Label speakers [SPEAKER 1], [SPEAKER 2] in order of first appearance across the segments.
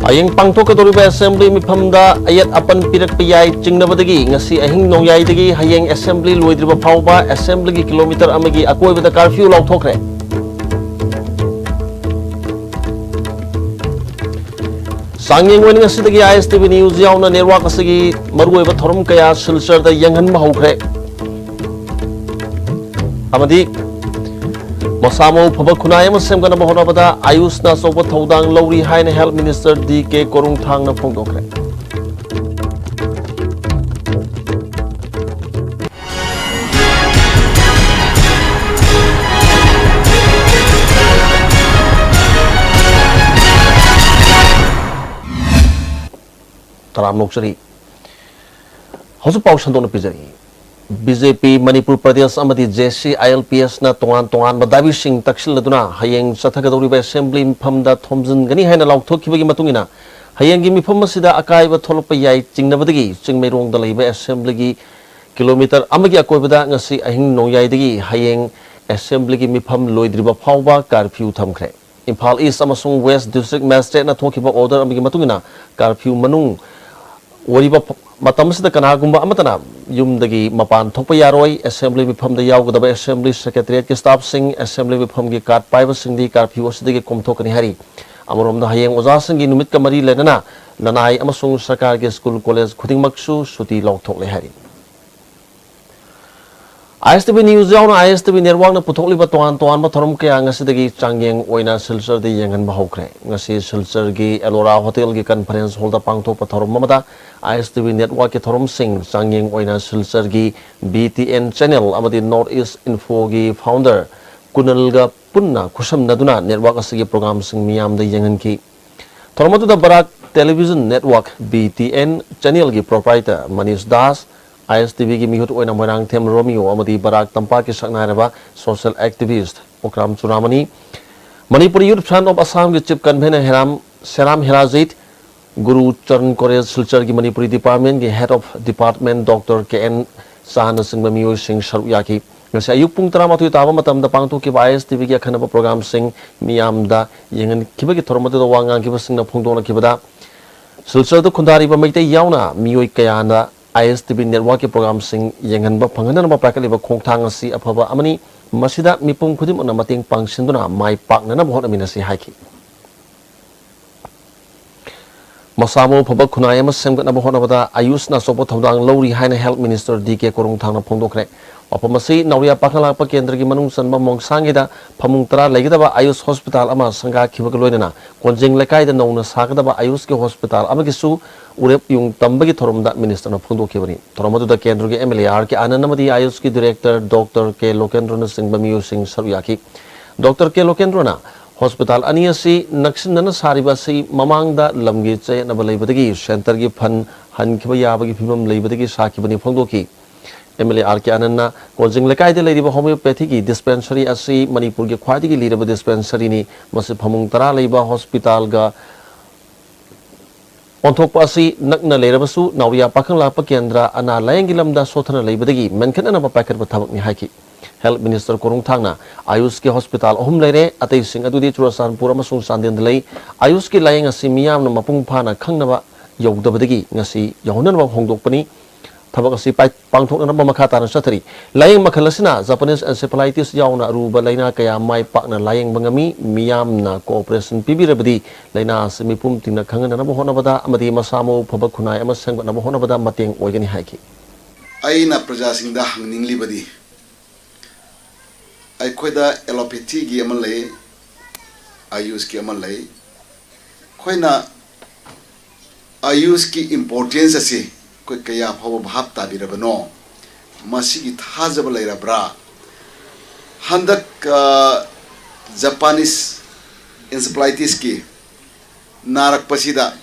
[SPEAKER 1] Ayang pangtokadoriba assembly mifamda ayat apan pirak piyay chingnabadagi ngasi ahing nongyay hayang assembly loidriba phawba assembly gi kilometer amagi akoibada curfew lauthokre. Sangyeng wani ngasidagi ISTV news yauna network asigi maruoiba thorum kaya silchar da yanghan mahokre. Amadi Masamo Pabak Kunay Masem Gana Bahonabada Ayus na sobat Taudang Lowry Haine Health Minister DK Korung Thang na Pongdokre. Taram Noksari Hosu Pau Shandona Pizari BJP Manipur Pradesh amadi JC ILPS na tongan madabi sing taksil laduna hayeng sathagadoriba assembly mifamda thomjin gani haina lauthokibagi matungina hayenggi mifam asida akaiba tholpa yai chingnabadagi chingmeirong da leiba assembly gi kilometer amagi akoibada ngasi ahing nongyai dagi hayeng assembly gi mifam loidriba phawba curfew thamkhre Imphal East amasung West District Magistrate na thokiba order amagi matungina curfew manung wariba matamsida kanagumba amatana yumdagi mapan thokpa yaroi assembly mifam da yawgadaba assembly secretariat ki staff sing assembly mifam gi card paiba singdi curfew asidagi komthokani hari amoromda hayeng oja singi numit ka mari lenana nanai amasung sarkar gi school college khudingmaksu suti lauthok le hari ISTV news yauna ISTV network na puthokliba toan ma thorum kaya ngasidagi changyeng oina silchar de yengan bahokre ngasi silchar gi Elora hotel gi conference hall da pangthok thorum mamada ISTV network ki thorum sing changyeng oina silchar gi BTN channel amadi North East Info gi founder Kunal ga punna khusam naduna network asigi program sing miyam da yengan ki thormatu da barak television network BTN channel gi proprietor Manish Das ISTV ki mihut oina moirang them Romeo amadi barak tampa ki saknairaba social activist Okram Churamani Manipuri Youth Front of Assam ki chief convener Seram Herazit Guru Charan College Silchar ki Manipuri department ki head of department Dr. KN Sahana Singh Mamiyo Singh Sharuyaki ngasi ayuk pung 13 taba matamda pangthok ki ISTV ki akhanaba program sing miyamda yengan kibagi thormatu da wangang kiba singna phongdona kibada Silchar da khundari ba maite yauna miyoi kayana ISTV network ki program sing yengan ba phangana ba prakaliba khongthang asi aphaba amani masida mipum khudim ona mating pangsinduna mai pakna na bhot amina si haiki Masamo Pabak Kunay Masem Gana Bahonabada Ayus na sobat Taudang Lowry Haine Health Minister DK Korung Thang na Pongdokre Wapamasi Nauria Pakala pa kendra gi manung san ba mong sangida phamung tara legidaba Ayus Hospital ama sangga khibagaloidana konjing lekai da nongna sagadaba Ayus ki hospital ama gisu urep yung tambagi thoromda minister na phongdokhibani thoromadu da kendra gi MLAR ki ananamadi Ayus ki director Dr. K Lokendra Singh Bamiyo Singh Saruyaki Dr. K Lokendra hospital aniasi naksin nana sariba si mamangda lamgi che na balaibadagi center gi phan han khiba yabagi phibam leibadagi sakibani phongdoki MLAR ki ananna konjing lekai de leiba homeopathy ki dispensary asi Manipur gi khwadi gi liraba dispensary ni masi phamung tara leiba hospital ga onthok pasi nakna leirabasu Nauria Pakangla pa kendra ana layang lamda sothana leibadagi menkan ana papakat ba thabak ni haiki Health Minister Korung Thangna Ayus ki hospital ohum leire atei sing adudi Churasanpur amasung Sandin lei Ayus ki layang asi miyam na mapung phana khangnaba yogdabadagi ngasi yahunan ba hongdokpani thabak asi pangthokna ba makha na sathari layang makhalasina Japanese encephalitis yauna aruba laina kaya mai pakna layang bangami miyam na cooperation pibirabadi laina semipum tingna khangana na honabada amadi masamo phabak khunai ama sangba na honabada mateng oigani haiki
[SPEAKER 2] aina prajasingda hangningli Aikoida allopathy gi amalai Ayus ki amalai khoina Ayus ki importance ase koi kaya phaw bhap ta birabano masigi thajaba lairabra handak Japanese encephalitis ki narak pasida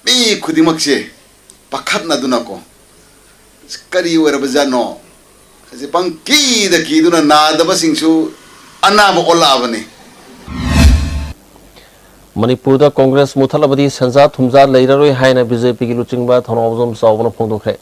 [SPEAKER 2] mi khudimak se pakhat na dunako kari werabajano Pang ki da ki duna na da basingsu anaba olabani
[SPEAKER 1] Manipur da Congress muthalabadi sanza thumza leiraroi haina BJP ki luchingba thonawjom sawbana phongdokhe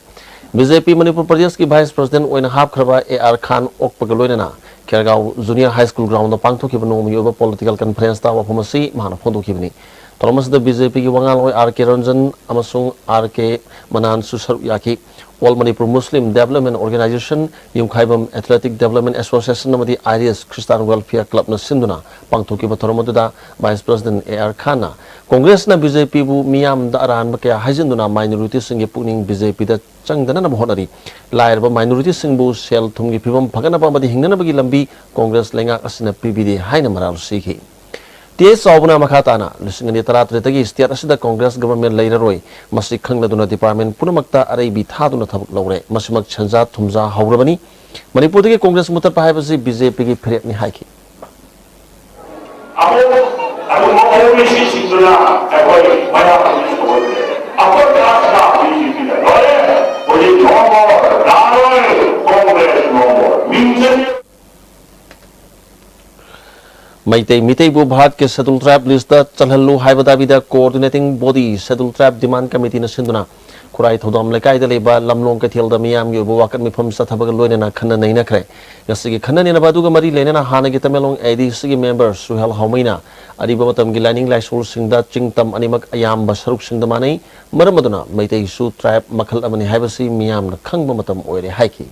[SPEAKER 1] BJP Manipur Pradesh ki Vice President oina hap khraba AR Khan okpagaloina Kergaon Junior High School ground da pangthokibano mi oba political conference ta waphamasi mahana phongdokibani Thomas the BJP ki wangal RK Ranjan amasung RK Manan Susar Yaki All Manipur Muslim Development Organization Yungkhaibam Athletic Development Association namadi IRS Christian Welfare Club na sinduna pangthoki bathoromaduda Vice President AR Khana Congress na BJP bu miyam da aran ma kaya hajinduna minority singi puning BJP da changdana na honari lairba minority singbu sel thumgi phibam phagana ba madi hingnana bagi lambi Congress lenga asina PBD haina maral sikhi TS Saubuna Makatana, listening in the Taratagi, State Asida Congress Government later Roy, Masik Kangladuna Department, Punamakta Arabi Taduna Tabuk Lore, Masimak Chanza, Tumza, Haurabani, Manipuri Congress Mutter Privacy, BJP Piretni Haki. Maitei Mitei bu Bharat ke Schedule Tribe list da chalhallu haibada bida coordinating body Schedule Tribe demand committee na sinduna kurai thodom lekai da leba lamlong ka thil da miyam gi bu wakat mi pham sa thabaga loina na khanna nei na khre ngasigi khanna ne na badu ga mari lena na hana gi tamelong AD sigi members suhel haumaina ariba matam gi lining laisul singda chingtam animak ayam ba saruk singda manai maramaduna Maitei su tribe makhal amani haibasi miyam na khangba matam oire haiki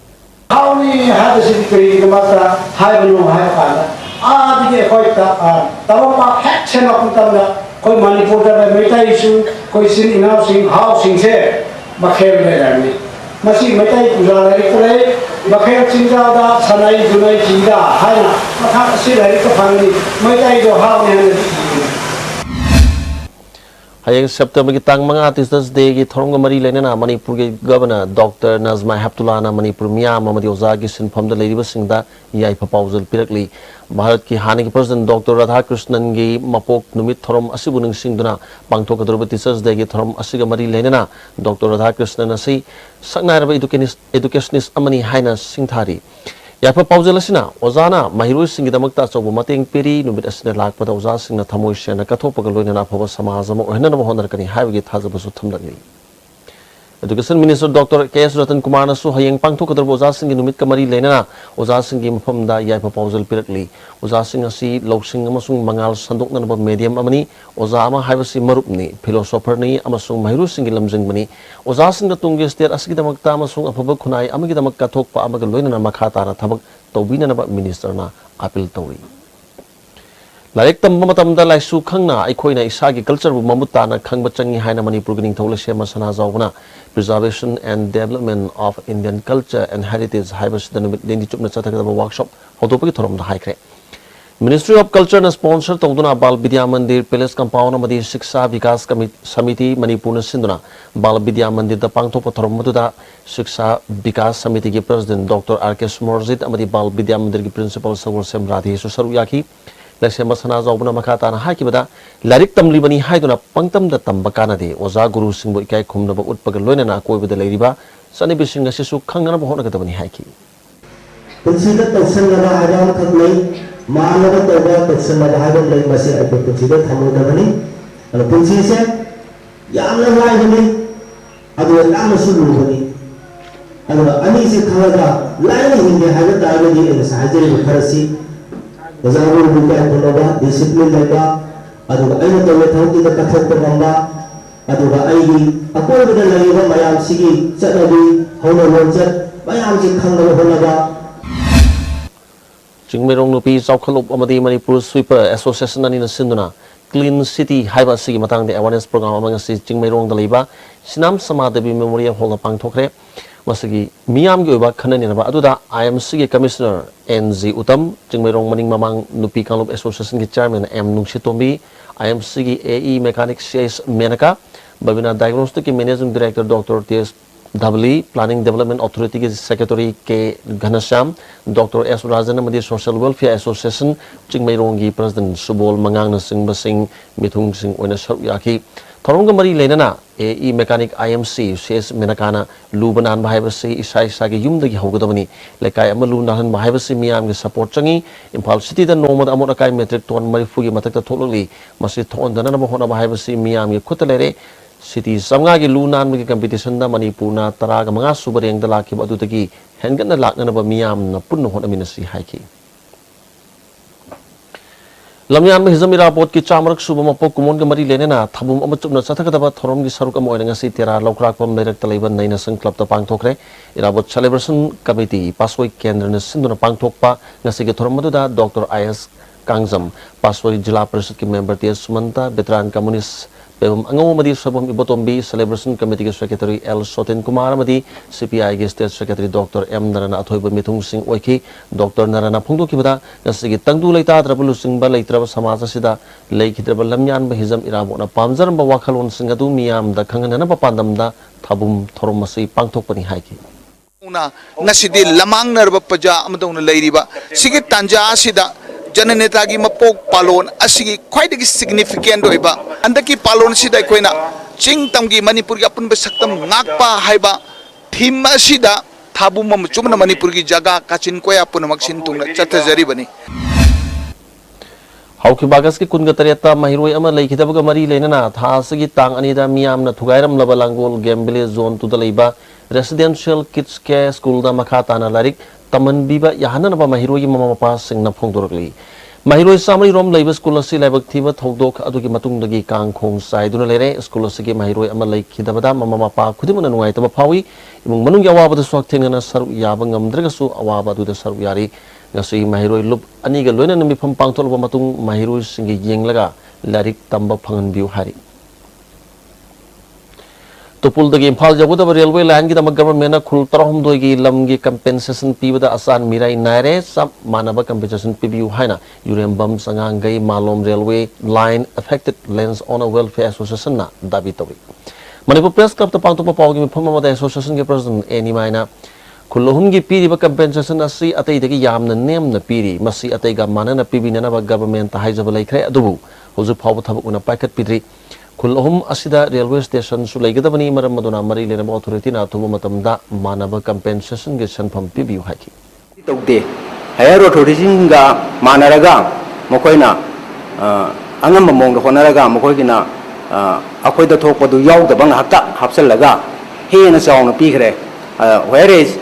[SPEAKER 3] Hauni haibasi kri ga matra haibalu haibana आदि के कोई तब आप hack से ना कुछ तब ना कोई मणिपुर में मिठाई शु कोई सिंह इनाम सिंह हाउ सिंह से मखेल में रहने मसी मिठाई पूजा लगी तो ले मखेल चिंता दा सनाई जुनाई चिंता है ना मथा सिर है तो फांगी मिठाई जो हाउ में है
[SPEAKER 1] Hayang September ki tang mga Teachers Day ki thorong mari lena na Manipur ki Governor Dr. Nazma Heptullah na Manipur miya mamadi oza ki sinpham da lady basingda yai proposal pirakli Bharat ki hani ki President Dr. Radhakrishnan gi mapok numit thorom asibu ning singduna pangthok kadurba Teachers Day ki thorom asiga mari lena na Dr. Radhakrishnan asi saknairaba educationist amani haina singthari Yapa pauzela sina ozana mahiru singi damakta chobu mateng peri numit asina lakpada oza singna thamoi shena kathopaga loina na phaba samajama ohna na honar kani hawi thajabu su thamlagni Education Minister Dr. K.S. Ratan Kumar na su hayeng pangthok kadar oza singi numit kamari lena na oza singi mafam da yapa pauzel pirakli oza singa si loksing amasung mangal sandok na naba medium amani oza ama haibasi marupni philosopher ni amasung mahiru singi lamjing bani oza singa tungge state asigi damakta amasung afaba khunai amagi damak kathok pa amaga loina na makha na thabak tawbina na minister na appeal tawri Laik tamba matamda laisu khangna aikhoina isagi culture bu mamuta na khangba changi haina Manipur gining thola sema sana zawna preservation and development of Indian culture and heritage haibas dan dendi chupna chathaka workshop hotopa ki thorom da haikre Ministry of Culture na sponsor tawduna Bal Vidya Mandir Palace Compound amadi Shiksha Vikas Samiti Manipur na sinduna Bal Vidya Mandir da pangthopa thorom maduda Shiksha Vikas Samiti ki President Dr. R.K. Smorzit amadi Bal Vidya Mandir ki Principal Sawar Sem Radhe su saru yaki Lesema sana zawbuna makata na hakibada larik tamli bani haiduna pangtam da tambakana de oza guru singbo ikai khumna ba utpaga loina na koi bada leiriba sani bisinga sisu khangana ba hona gata bani haiki
[SPEAKER 4] Kunsida tawsan na hajaw khatlai maanaga tawba tawsan na hajaw lai masi aiko kunsida thamu da bani ana kunsi se yamna lai bani adu yamna sulu bani ana ani se khawaga lai ni hinge hajaw da bani ina sahajari kharasi Wazarul bukan penaga disiplin mereka, aduga aina tahu tahu kita kathok teramba, aduga aini aku ada lagi orang mayam sigi sadabi hono loncat mayam sigi khangga honaga.
[SPEAKER 1] Jingmerong nupi Saukhalup amadi Manipur Sweeper Association ani na sinduna Clean City haiba sigi matang de awareness program amang si Jingmerong daliba sinam Samadabi Memorial Hall na pangthokre Masagi miyam gi oba khanani na ba aduda IMC gi commissioner NZ Utam Jingmerong maning mamang nupi Kanglup Association gi chairman M Nungsitombi IMC gi AE mechanic CS Menaka Babina diagnostic gi managing director Dr. TS Dhabli Planning Development Authority gi secretary K Ghanasham Dr. S Rajan amadi Social Welfare Association Jingmerong gi president Subol Mangang na sing basing mithung sing oina saru yaki Thorong mari lenana AE mechanic IMC CS Menakana lubanan bahayabasi isa gi yumdagi hawgadabani lekai amalu nahan bahayabasi miyam gi support changi Impal City da nomad amot akai metric ton marifugi matakta thololi masi thon dana na bahona bahayabasi miyam gi khutalere City samga gi lunan gi competition da Manipur na taraga mga subareng da laki adutagi hengan na lakna na ba miyam na punno hona minasi haiki lamyan hizam irapot ki chamrak suba mapok kumon ga mari lenena thabum ama chupna chathakadaba thorom gi saruk am oina ngasi tera lokrak pam leirak talaiban naina sang club ta pangthokre irapot celebration committee paswai kendra na sinduna pangthokpa ngasi gi thorom maduda Dr. IS Kangjam paswai jila parishad ki member tia Sumanta veteran communist Pebum Angaw Madi Sabam Ibotombi Celebration Committee Secretary L. Sotin Kumar Madi CPI State Secretary Dr. M. Narana Athoiba Mithung Singh Oiki Dr. Narana Pungdu Kibada Nasigi Tangdu Leita Trabulu Singh Ba Leitraba Samasa Sida Leikitraba Lamyan Bahizam Irabona Pamzar Bawakalon Singadu Miam da Kangana Papandam da Tabum Toromasi Pangtopani Haiki
[SPEAKER 5] Nasidi Lamang Narba Paja Amadona Ladiba Sigi Tanja Sida Jananeta gi mapok palon asigi quite significant doiba andaki palon sida koina ching tamgi Manipur gi apun besaktam ngakpa haiba thim asida thabum mam chumna Manipur gi jaga kachin koya apun maksin tungna chatajari bani
[SPEAKER 1] Hauki bagas ki kunga tareta mahiroi ama leikidabaga mari lenana thasagi tang anida miyamna thugairam laba langol gambele zone tu dalaiba residential kids care school da makata na larik taman biba yahana na mahiroi mama mapa singna phongdorli mahiroi samri rom leiba school asi laibak thiba thodok adugi matung dagi kang khong sai duna lere school asi gi mahiroi ama leikidabada mama mapa khudimuna nuai tama phawi imung manung yawa bada swak thengana saru yaba ngamdraga su awaba du da saru yari ngasi mahiroi lup ani ga loina nami pham pangtol ba matung mahiroi singi yenglaga larik tamba phangan biu hari Tupul dagi Imphal jabu da railway line gi da government na khul tarahum doi gi lam gi compensation pibada asan mirai naire sab manaba compensation pibiu haina urem bam sangang gai malom railway line affected lands owner welfare association na dabi tawi Manipur press club ta pangtu pa pawgi pham ma da association ge president eni maina khulhum gi piri ba compensation asi atai dagi yamna nem na piri masi atai ga manana pibina na ba government ta haijaba laikre adubu huzu phaw thabuk una paikat pidri Khulhum asida railway station su laigadabani maram maduna mari lena authority na thumu matamda manaba compensation ge sanpham pibiu haiki
[SPEAKER 6] tawde higher authority ga manaraga mokoina angam mong honaraga mokoigina akoi da thokpadu yaudaba ngakta hapsallaga hena sawna pigre whereas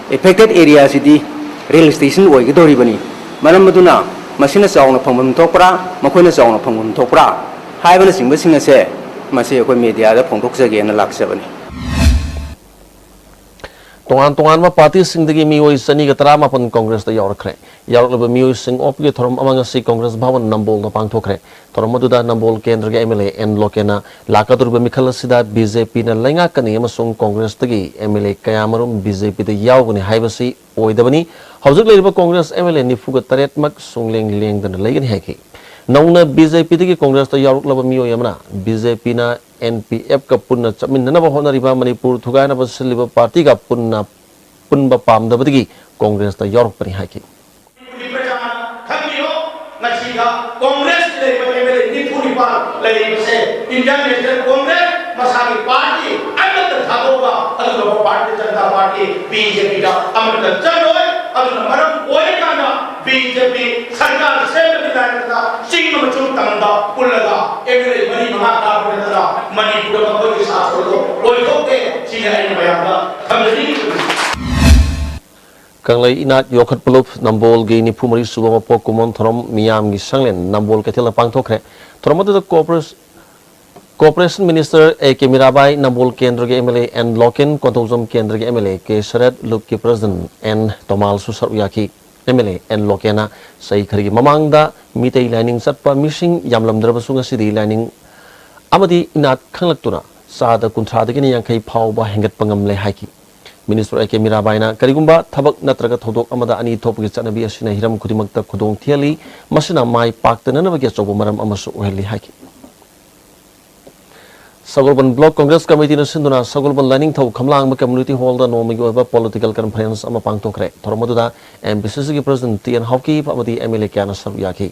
[SPEAKER 6] affected area sidi rail station oigidori bani maram maduna masina sawna phangam thokpra mokoina sawna phangam thokpra Haibana singba singa se masi ko media da phongthok jage na laksabani
[SPEAKER 1] Tongan ma party singdagi mioi sani ga tara mapan congress da yarakre yarakle mioi sing op ge thorom amanga si congress bhavan nambol da pangthokre thorom maduda nambol kendra ge MLA en lokena lakadur ba mikhala sida BJP na lenga kani amasung congress tagi MLA kayamarum BJP da yawgani haibasi oidabani hawjuk leiriba congress MLA ni fuga taret mak sungleng leng dan legani heki Nauna BJP tagi Congress ta yaruk laba miyo yamna BJP na NPF ka punna chamin na ba honariba Manipur thugai na ba siliba party ka punna punba pamda badigi Congress ta yaruk pani haiki
[SPEAKER 3] Congress le MLA ni puri pa le se Indian National Congress masagi party amat thagoba adu party Janata Party BJP da amat chaloy adu maram oi kana BJP sarkar se bidayata sing machung tangda pullaga MLA mari mama ka pullaga Manipur ka koi saasro oi toke sine ai bayanga thamjini
[SPEAKER 1] Kanglai inat yokhat pulup nambol ge ni phumari subama pok kumon thorom miyam gi sanglen nambol kathila pangthokre thorom da Cooperation Minister A.K. Mirabai nambol kendra ge MLA N. Loken kontozam kendra ge MLA ke Sharat Look ki President N. Tomal Susar Uyaki MLA N. Lokena sai khari mamangda mitei lining satpa missing yamlamdra basunga sidi lining amadi inat khanglaktuna sada kunthra dagi ni yankai phawba hengat pangam le haiki Minister A.K. Mirabai na karigumba thabak natraga thodok amada ani thopgi chanabi asina hiram khudimakta khudong thiali masina mai paktana na bagi chobo maram amasu oheli haki Sagolban Block Congress Committee na sinduna Sagolban Lining Thau Khamlang Community Hall da nomigi oiba political conference ama pangtokre thormoduda MPCC gi President Tian Hawki amadi MLA kana saruyaki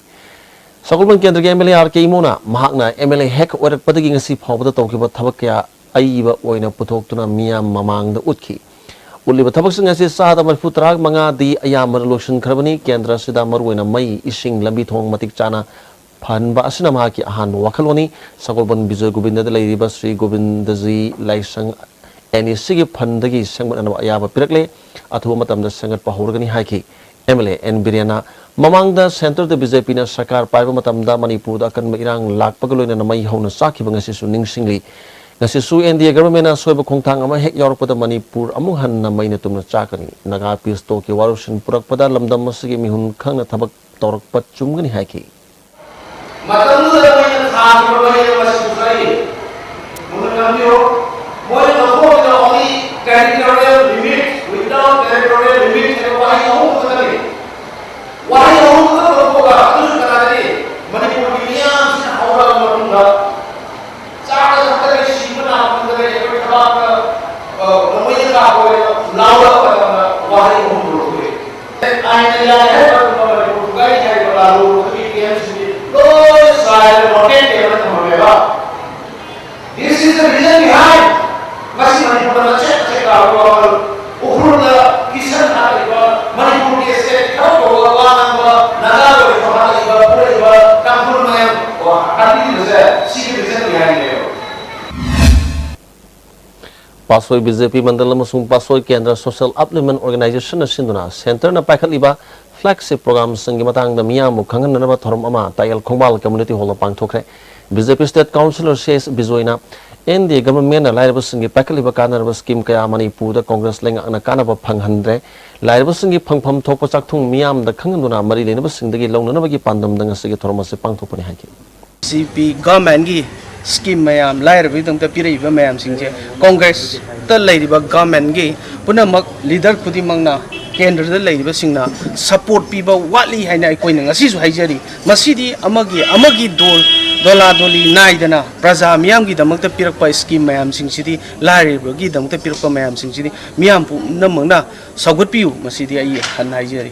[SPEAKER 1] Sagolban kendra gi MLA RK Imona mahakna MLA hek orat padagi ngasi phawbada tawkiba thabak kya aiba oina puthok miyam mamang da utki Uliba tabak singa si sahada marfutrag mga di ayamar lotion krabani kendra sida marwena mai ising lambi thong matik chana phan ba asina ma ki ahan wakhaloni Sagolban Bijay Govinda da leiriba Sri Govindaji laisang ani sigi phan dagi sangban anaba ayaba pirakle athuba matam da sangat pahorgani haiki MLA N Biriana Mamangda Center the BJP na Sakar Paiba Matamda Manipur da kan mairang lakpagaloy na namay haw na saki bang ngasisu ningsingli ngasisu NDA government na soy khongthang ama hek yor pada Manipur amung han na may na tumna chakani naga pisto ki warushin purak pada lamdam masigi mihun khang na thabak torak pat chumgani haiki
[SPEAKER 3] matamdu da may na khang ko may na masukay mun kamyo moy na ko na only territorial limit without territorial limit ay why no ko tani why no ko ka tu kana ni Manipur niya sa hawra matunda sa ka si mana matunda ay ka namay ka ko lawa pa why no ko ay nila ay ko gay ay ko lalo this is the reason behind masih Manipur na check out uhur na kisan na iba Manipur ke state ka ko awan ba naga ko pa iba pura iba kampur na ko kami ni sa sige reason behind it
[SPEAKER 1] Pasoi BJP Mandala Masung Pasoi Kendra Social Upliftment Organization na sinduna center na paikaliba flagship program sangi matang da miya mukhangan na ba thorom ama tayal khongbal community hall pang thokre BJP state councillor says bizoina NDA government na lairaba sangi paikaliba kana ba scheme kaya Manipur da congress lenga na kana ba phanghandre lairaba sangi phangpham thokpa chakthung miyam da khanganduna mari lena ba singdagi lawna na ba gi pandam da ngasigi thorom se pang thokpani haki
[SPEAKER 7] CP government gi scheme mayam lairaba dang ta piraiba mayam singje congress ta lairiba government gi punamak leader khudimang na Kendra da lairiba singna support piba watli haina ikoi na ngasi su haijari masidi amagi dola doli naidana praja miyam gi damak ta pirakpa scheme mayam singsidi lairiba gi damak ta pirakpa mayam singsidi miyam pu namangna sagut piu masidi ai han haijari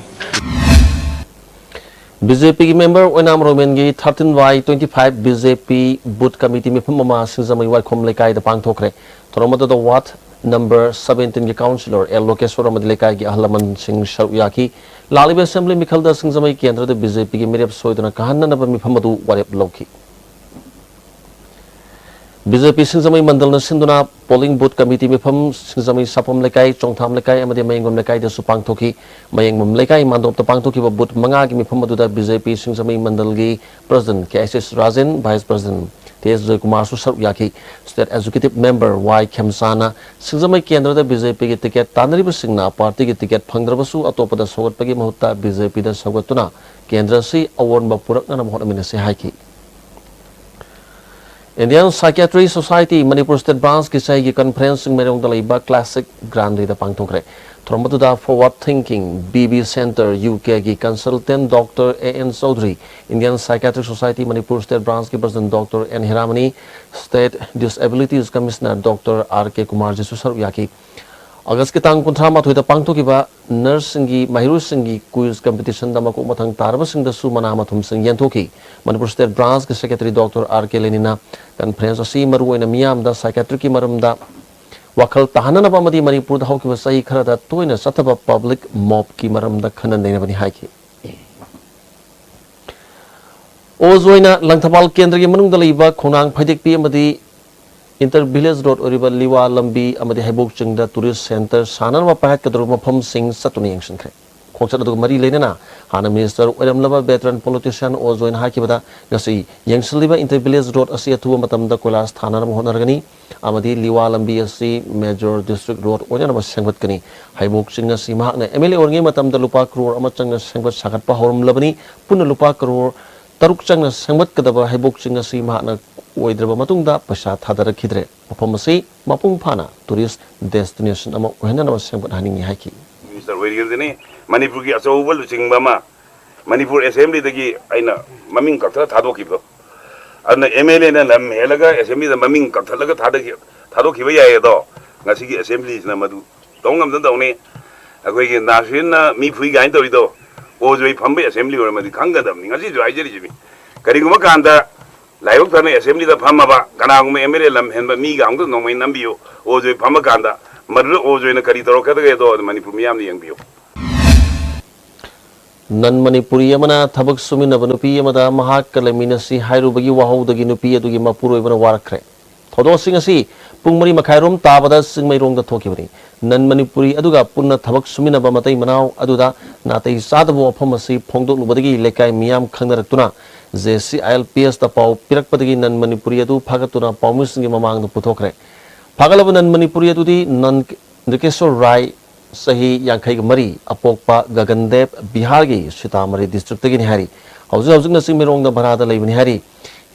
[SPEAKER 1] BJP ki member Onam Roman gi 13/25 BJP booth committee mi phama sinjamai wai khom lekai da pang thokre thoromada da wat number 17 ki councillor L Lokeshwar amadi lekai gi ahlaman singh Sharuyaki laliba assembly mi khalda sinjamai kendra da BJP ki mirep soidana kahanna na mi phamadu warep lokhi BJP sinjamai mandal na sinduna polling booth committee mi pham sinjamai sapam lekai chongtham lekai amadi mayengom lekai da su pang thokhi mayengmam lekai mandop ta pang thokhi ba booth manga gi mi pham adu da BJP sinjamai mandal gi president KSS Rajan vice president TS Joy Kumar su Sharuyaki state executive member Y Khemsana sinjamai kendra da BJP gi ticket tanriba singna party gi ticket phangdraba su atopa da sogat pagi mahutta BJP da sogatuna kendra si awon ba purakna na mohot amina se haiki Indian Psychiatry Society Manipur State Branch ki sai gi conference sing merong dalai ba classic grande da pangthokre thormatu da forward thinking BB Center UK gi consultant Dr. AN Chaudhary Indian Psychiatric Society Manipur State Branch ki president Dr. N Hiramani State Disabilities Commissioner Dr. RK Kumar ji Sharuyaki August ki tang 13 da pangthoki ba nurse singi mahiru singi quiz competition da mako mathang tarba sing da su mana mathum sing yenthoki Manipur State Branch ki secretary Dr. RK Lenina conference asi maru oina miyam da psychiatric ki maram da wakhal tahanana ba madi Manipur da hauki ba sai khara da toina sathaba public mob ki maram da khanan deina bani haiki ozoina langthapal kendra gi manung da leiba khonang phaidek pi amadi Inter Village Road Oriba Liwa Lambi Amadi Haibok Chingda Tourist Center Sanan wa pahat kadru mafam sing satuni action kre khongchat adu mari leinena hana minister oiram laba veteran politician o join hakibada gasi yangsliba Inter Village Road asi athu matam da kolas thana ram honargani amadi Liwa Lambi asi Major District Road oina ba sengbat kani Haibok Chingna si mahakna MLA orngi matam da lupa crore amachang sengbat sagat pa horum labani pun lupa crore taruk chang sengbat kadaba Haibok Chingna si mahakna oidraba matungda pasha thadara khidre mafam asi mapung phana tourist destination ama ohena na sengbat haningi haiki
[SPEAKER 8] Mr. Werirdini Manipur ki achobal chingba ma Manipur assembly dagi aina maming kakta thadokibdo adna MLA na lam helaga assembly da maming kakta laga thadokhiba yae do ngasi ki assembly na madu tongam da dongni agoi ki nasin na mi phui gain tori do ojoi phambe assembly or madi khangadam ngasi jo aijari jibi kariguma kanda Layok tane assembly da phama ba kana gume MLA lam hen ba mi ga ngdo no mai nambiyo ojoi phama kanda madru ojoi na kari taro kada do Manipur miyam ni yangbiyo
[SPEAKER 1] nan Manipuri amana thabak sumi na banupi amada mahak kalamina si hairu bagi wahau dagi nupi adugi mapuroi bana warakre थोदोसिंग असि पुंग मरी मखाइरोम ताबदा सिंगमैरोंग थोकिबनी none Manipuri अदुगा पुन्ना थबक सुमिनबा मतै मनाव अदुदा नातै सादबो अफम असि फोंदोलुबदगी लेकाय मियाम खंगनरक्तुना JCILPS ता पाउ पिरकपदगी none Manipuri अदु फागतुना पाउमिसिंग ममांग पुथोखरे फागलब none Manipuri अदुदी none नृकेश्वर राय सही यांखै मरी अपोकपा गगनदेव बिहार की सीतामढ़ी डिस्ट्रिक्ट की निहारी हौजि हौजि नसिंग मेरोंग दा भरादा लैबनि हारी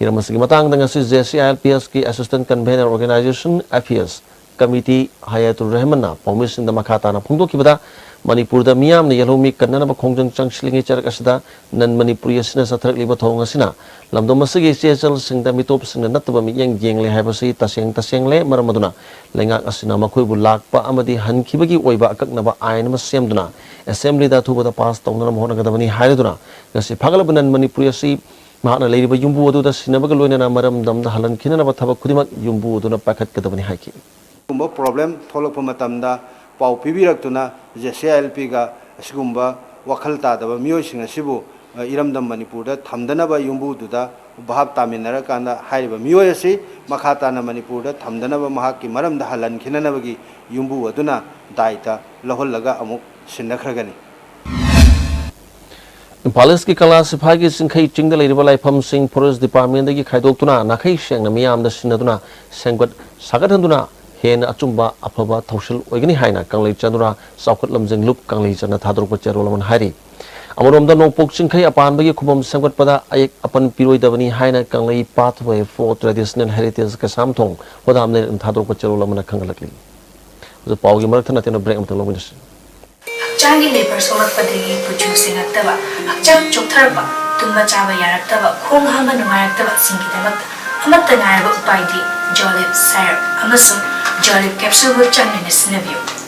[SPEAKER 1] हिरमसिंग मतंग दंगसि JCILPS की assistant convener organisation affairs committee Hayatur Rahman पौमिसिंग दा मखाताना फोंदोकिबदा मणिपुर दा मियाम ने यलोमी कन्ननब खोंजंग चंगसलिंगे चरक असदा नन मणिपुरी असना सथरकलिबा थोंग असना लमदोम असगी चेचल सिंगदा मितोप सिंगदा नतबा मियंग येंगले हाइबसि तसेंग तसेंगले मरमदुना लेंगा असना मखोइबु लाकपा अमदि हनखिबगी ओइबा अककनबा आयन म सेमदुना असेंबली दा थुबदा पास तौनना होनगदबनी हाइरदुना गसि फागलब नन मणिपुरी असि महाना लेरिबा युम्बु अदुदा सिनबगा लोइना मरम दमदा हलन खिननबा थबक खुदिमक युम्बु अदुना पाखतकदबनी हाइकि
[SPEAKER 9] कुंबा प्रॉब्लम थोलक मतमदा पाउ पिबिरक्तुना JCILP गा असगुंबा वखल तादबा मियोसिंग असिबु इरमदम मणिपुर दा थमदनबा युम्बुदुदा भाव तामिनरा कांदा हाइबा मियोय असि मखाताना मणिपुर दा थमदनबा महाकी मरमदा हलन खिननबगी युम्बु अदुना दायता लहोलगा अमुक सिन्नखरगनी
[SPEAKER 1] इम्फाल की कला सिफाई की सिंखई चिंग लेरिबा लाइफम सिंह फॉरेस्ट डिपार्टमेंट की खाइदोक्तुना नाखै सेंगना मियामदा सिन्नदुना सेंगत सागतहंदुना हेन अचुंबा अफबा थौसल ओइगनी हाइना कंगलै चंदुरा साउखत लमजंग लुप कंगलै चना थादरप चेरोलमन हारि अमरोमदा नोंपोक सिंखै अपानबगी खुबम संगतपदा अयक अपन पिरोइदबनी हाइना कंगलै पाथवे फॉर ट्रेडिशनल हेरिटेज का सामथोंग होदामने थादरप चेरोलमन खंगलकली जो पाउगी मरथना तेनो ब्रेक अमतंग लोमिनस
[SPEAKER 10] हक्चांगी लेबर सोलकपदगी पुचु सिंगक्तबा हक्चांग चोक्थरबा तुंबा चाबा यारक्तबा खोंग हामा नुंगायक्तबा सिंगिदमक अमत्ता नायरबा उपायदि जॉलिप सायर अमसुंग जॉलिप कैप्सूल बो चंगने सिनबियो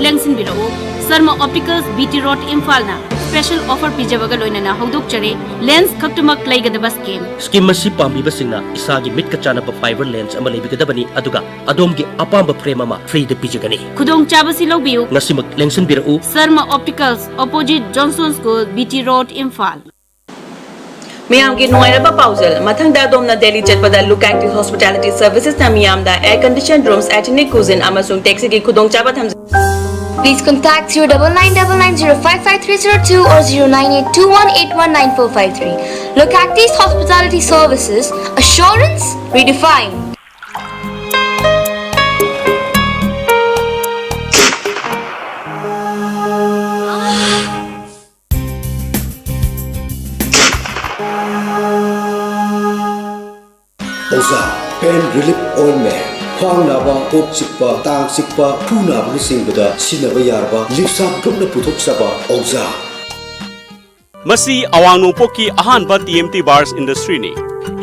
[SPEAKER 11] लेंसिन Biro Sharma opticals BT road Imphal ना स्पेशल ऑफर पिजबगा लोइना हौदोक चरे लेंस खक्तमक लेगदबा स्कीम
[SPEAKER 12] मसी पाम्बिबा सिंगना इसागी मिट का चानब फाइबर लेंस अमा लेबिगदबनी अदुगा अदोमगी अपाम्ब फ्रेम अमा फ्री द पिजगनी
[SPEAKER 11] खुदोंग चाबसी लौबियु
[SPEAKER 12] नसिमक लेंसिन Biro
[SPEAKER 11] Sharma opticals opposite Johnson school BT road Imphal
[SPEAKER 13] मियाम की नुआइरबा पाउजल मथंगदा दोमना दिल्ली चटपदा लुक एक्टिव हॉस्पिटैलिटी सर्विसेज ना मियाम दा air condition rooms ethnic cuisine अमसुंग टैक्सी की खुदोंग चाबा थम
[SPEAKER 14] Please contact 0999055302 or 0982181943. Look at these hospitality services. Assurance redefined.
[SPEAKER 15] Oza Pain Relief Ointment Khwang naba, kok chikpa, tang chikpa, phu naba ni singbada sinaba yarba, lipsam grupna puthok saba Oza.
[SPEAKER 16] Masi awang nungpok ki ahanba TMT bars industry ni.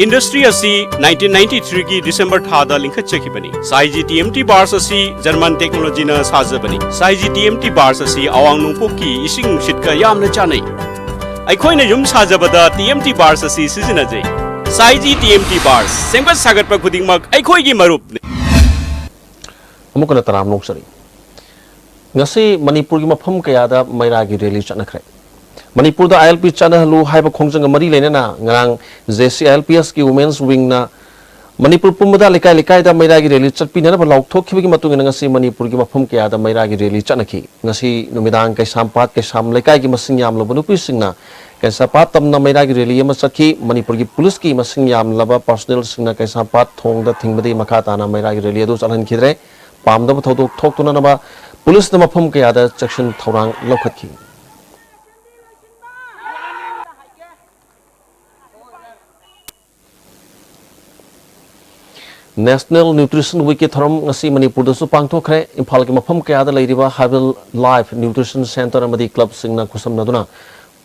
[SPEAKER 16] Industry asi 1993 ki December thada linkhat chakibani. Saiji TMT bars asi German technology na sajabani. Saiji TMT bars asi awang nungpok ki ising shitka yamna chanai. Aikhoina yum sajabada TMT bars asi sizinajai. Saiji TMT bars sengbat sagat pa khudingmak aikhoi gi marup ni.
[SPEAKER 1] अमुकना तराम नोक्सरी ngasi manipur gi mafam kaya da maira gi rally chanakhre manipur da ILP chanahalu haiba khongjang mari lena ngarang JCILPS ki women's wing na manipur pumada lekai lekai da maira gi rally chatpina na lauk thokhibi gi matung ngasi manipur gi mafam kaya da maira gi rally chanakhi ngasi numidang kai sampat kai sam lekai gi masing yam lobu nupi singna kai sapat tamna maira gi rally ma sakhi manipur gi police ki masing yam laba personnel singna kai sapat thong da thingbadi makata na maira gi rally adu chalan khidre पामदब थौदोक थोक्तुना नबा police न मफम कयादा section थौरांग लौखतखि national nutrition week के थरम ngasi Manipur दसु पांगथोखरे इम्फाल के मफम कयादा लेरिबा हाइबल लाइफ न्यूट्रिशन सेंटर अमदी क्लब सिंगना खुसमनदुना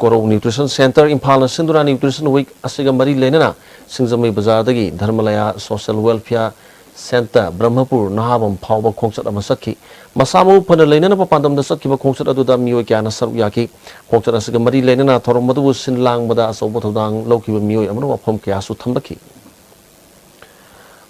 [SPEAKER 1] कोरो न्यूट्रिशन सेंटर इम्फाल सिंदुरा न्यूट्रिशन वीक असिगा मरी लेना Singzamai Bazar dagi Dharmalaya Social Welfare Center Brahmapur Nahabam Pauba Kongsat Amasaki Masamu Pana Lenana Papandam the Sakiba Kongsat Aduda Mio Kana Saruyaki Kongsat Asigamari Lenana Toromadu Sinlang Bada Sobotodang Loki Mio Amano Pomkiasu Tambaki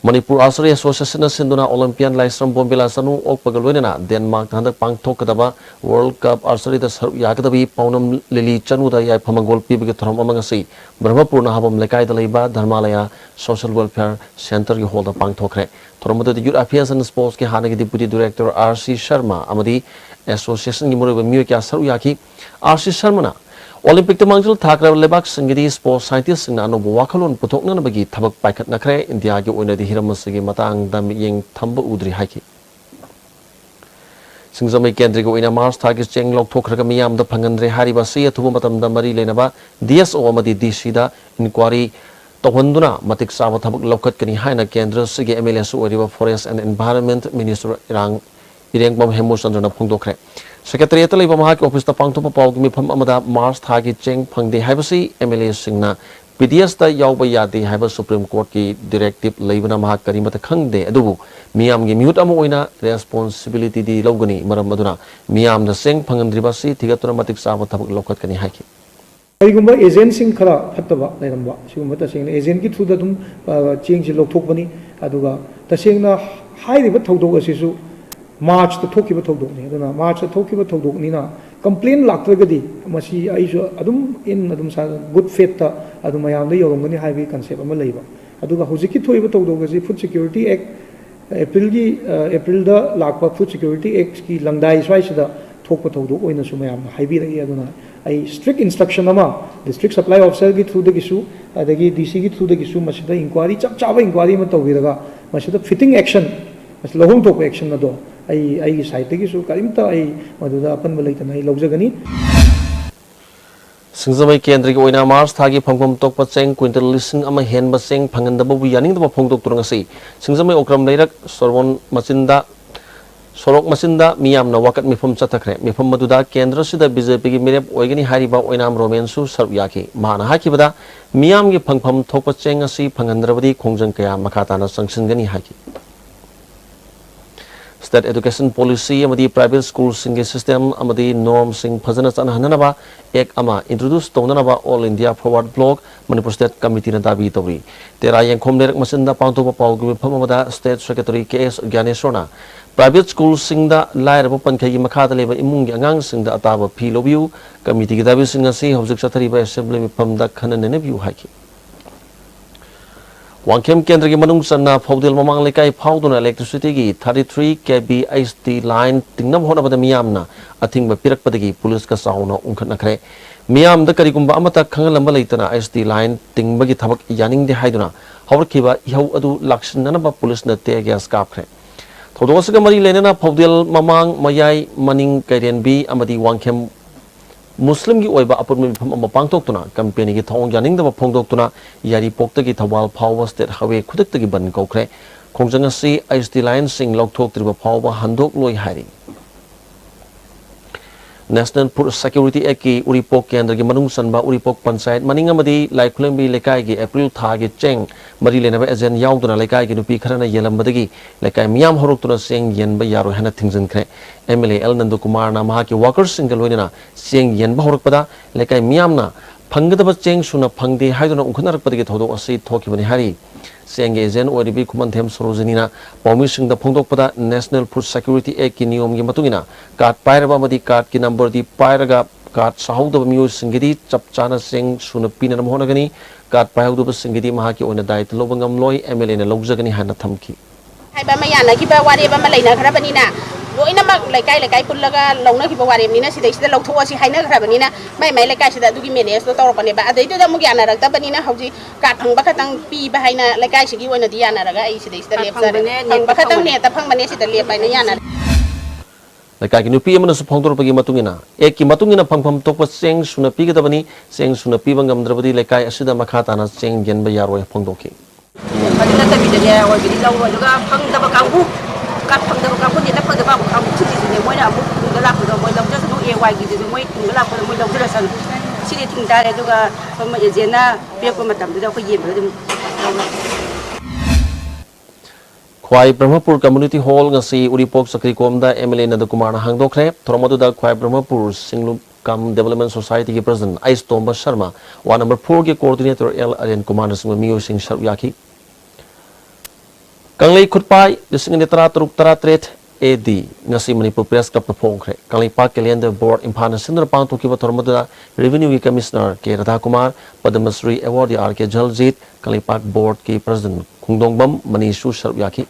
[SPEAKER 1] Manipur Archery Association Sinduna Olympian Lysram Bombela Sanu Okpagalwena Denmark Handak Pangtokadaba World Cup Archery the Yakadabi Paunam Lili Chanuda Yai Pamangol Pibik Amangasi Brahmapur Nahabam Lekai the Leba Dharmalaya Social Welfare Center you hold a Pangtokre Toromada the Youth Affairs and Sports Ki Hanagi Deputy Director R.C. Sharma Amadi Association Gimuru Muka Saruyaki R.C. Sharmana Olympic Manjul Thakra Lebak Singidi Sports Scientists in Anobu Wakalon Putokna Bagi Tabak Pakat Nakre, India Una the Hiramasagi Matang Dam Ying Tambu Udri Haki. Singzame Kendrigo in a Mars Targis Cheng Lok Tokrakamiam the Pangandre Haribasi to Matam Damari Lenaba, DS Omadi Dishida, Inquiry Tohunduna, Matik Sava Tabak Lokat Kani Haina Kendra, Sigi MLS River Forest and Environment Minister Irang Irangbam Hemus under Pungdokre. Secretary Atali Mahaki Office the Pangto Pau Mipam Amada Mars Tagi Cheng Pangde Habasi, MLA Singna, PDS the Yaubayadi Haba Supreme Court ki Directive Labana Mahakarimata Kangde Adubu, Miam Gimut Amoina, responsibility di Logani, Maramaduna, Miam the Sing Pangandribasi, Tigatramatic Sava Tabak Lokat Kani Haki.
[SPEAKER 17] Aigumba agent sing khara phattaba leiramba sigumba tasing agent ki through da dum change lok thokbani aduga tasingna hairiba thodok asisu March the Tokiba Todok, March the Tokiba Todok Nina, complain Lakragadi, Masi Aisha, Adum in Adum good faith, Adumayam, the Yorongani Highway concept of Malaba. Aduga Hosiki Toiba Todok, Food Security Act, April the Lakpa Food Security Act, Langdai Swaisha, Toka Todok, in the Sumayam, Highway Aduna. A strict instruction ama, the strict supply officer get through the Gisu, the DC get through the Gisu, Masida inquiry, Chava inquiry Mataviraga, Masida fitting action, as Lohum Tok action Nado. I site gisu karimta I maduda apan balaitan I lobjagani
[SPEAKER 1] Singzamai Kendrigo Oina Mars Tagi Pangpam Tokpa Cheng Quintal Lissing Ama Hen Baseng Pangandaba Yaning the Pongdok Turangasi Singzamai Okram Leirak Sorwon Masinda Sorok Masinda Miam na Wakat Mifum Chatakre Mifum Maduda Kendra Sida BJP Mirep Oigani Hariba Oinam Romensu Saruyaki Mana Hakibada Miam Gi Pangpam Tokpa Cheng Asi Pangandrabadi Kongjang Kaya Makatana Sangsingani Haki State Education Policy amadi private schools singe system amadi norm sing phajana chan hananaba ek ama introduce tonanaba All India Forward Bloc Manipur State Committee na dabi tori tera yengkhom lerek masinda pangthopa pawgi phamamada State Secretary KS Gyaneshwarna private schools singda lairabo pankhai makhada leba imunggi angang singda ataba phi lobiu committee gi dabi singa si hobjek chathariba assembly miphamda khanane view haki Wangkem Kendra ki manung sanna Faudil Mamang Lekai Fauduna electricity gi 33 kV IST line tingnam hona bada miyamna athing ba pirak padagi police ka sauna ungkhat nakre miyam da karigumba amata khangalamba leitana IST line tingba gi thabak yaning de haiduna hawrkiba ihau adu lakshinna ba police na te gas kapkhre thodosga mari lenena Faudil Mamang mayai maning kaiden bi amadi Wangkem Muslim ki oiba apun mi pangtok tuna company ki thong yaning da phongdok tuna yari pokta ki thawal phawa state hawe khudak ta ki ban kokre khongjang si IST line sing lok thok triba phawa handok loi hari National Food Security Act ki Uripok Kendra ki manung sanba Uripok Panchayat maninga madi laikhulembi lekai ki April tha ki cheng mari lenaba agent yauduna lekai ki nupi kharana yelambadagi lekai miyam horok tuna seng yenba yaro hana thingjan khre MLA L Nandu Kumar na maha ki workers single loina seng yenba horokpada lekai miyam na phangdaba cheng suna phangde haiduna ungkhanar padagi thodo asi thokibani hari seng agent oribi kumanthem sorojanina pawmising da phongdokpada National Food Security Act ki niyom gi matungina card pairaba madi card ki number di pairaga card sahawdaba miyo singidi chapchana seng suna pinanam honagani card paihawdaba singidi maha ki ona dait lobangam loi MLA na logjagani hana thamki
[SPEAKER 18] haiba mayana ki ba wari ba malaina kharabanina loina mak lekai pullaga longna ki ba wari nina sidai sida lawtho asi haina kharabanina mai lekai sida dugi manage to torokane ba adai da mugyana rakta banina hauji ka thangba khatang pi ba haina lekai sigi oina diana raga ai sidai sida lepsare thangba khatang ne ta phangmane sida lepai na yana
[SPEAKER 1] lekai ki nupi amana su phongdor pagi matungina ek ki matungina phangpham tokpa seng suna pi gadabani seng suna pi bangam drabadi lekai asida makhatana seng yenba yaroi phongdoki
[SPEAKER 19] Madina ta bidanya wa bidila wa juga phang da bakangbu kat phang da bakangbu ni ta phang da bakangbu chi ni moi na bu da la ko moi la ja su e wa gi de moi la ko moi la ja san ngasi ting tare duga som ejena pe ko matam du da ko yem dum
[SPEAKER 1] Khwai Brahmapur Community Hall ngasi Uripok Sakri Komda MLA Nadakumar na hangdokre thoromadu Khwai Brahmapur Singlum Kam Development Society ki President Ais Tomba Sharma wa number 4 ke coordinator L Aryan Kumar na sing miyo sing sharp yaki Kanglei Khutpai lising ni tara turuk tara tret AD ngasi Manipur Press Club na phongkre Kanglei Park Calendar Board Imphal na sinner pang to ki ba thoromadu Revenue ki Commissioner ke Radha Kumar Padma Shri Award R ke Jaljit Kanglei Park Board ki President Khungdongbam Manishu sharp yaki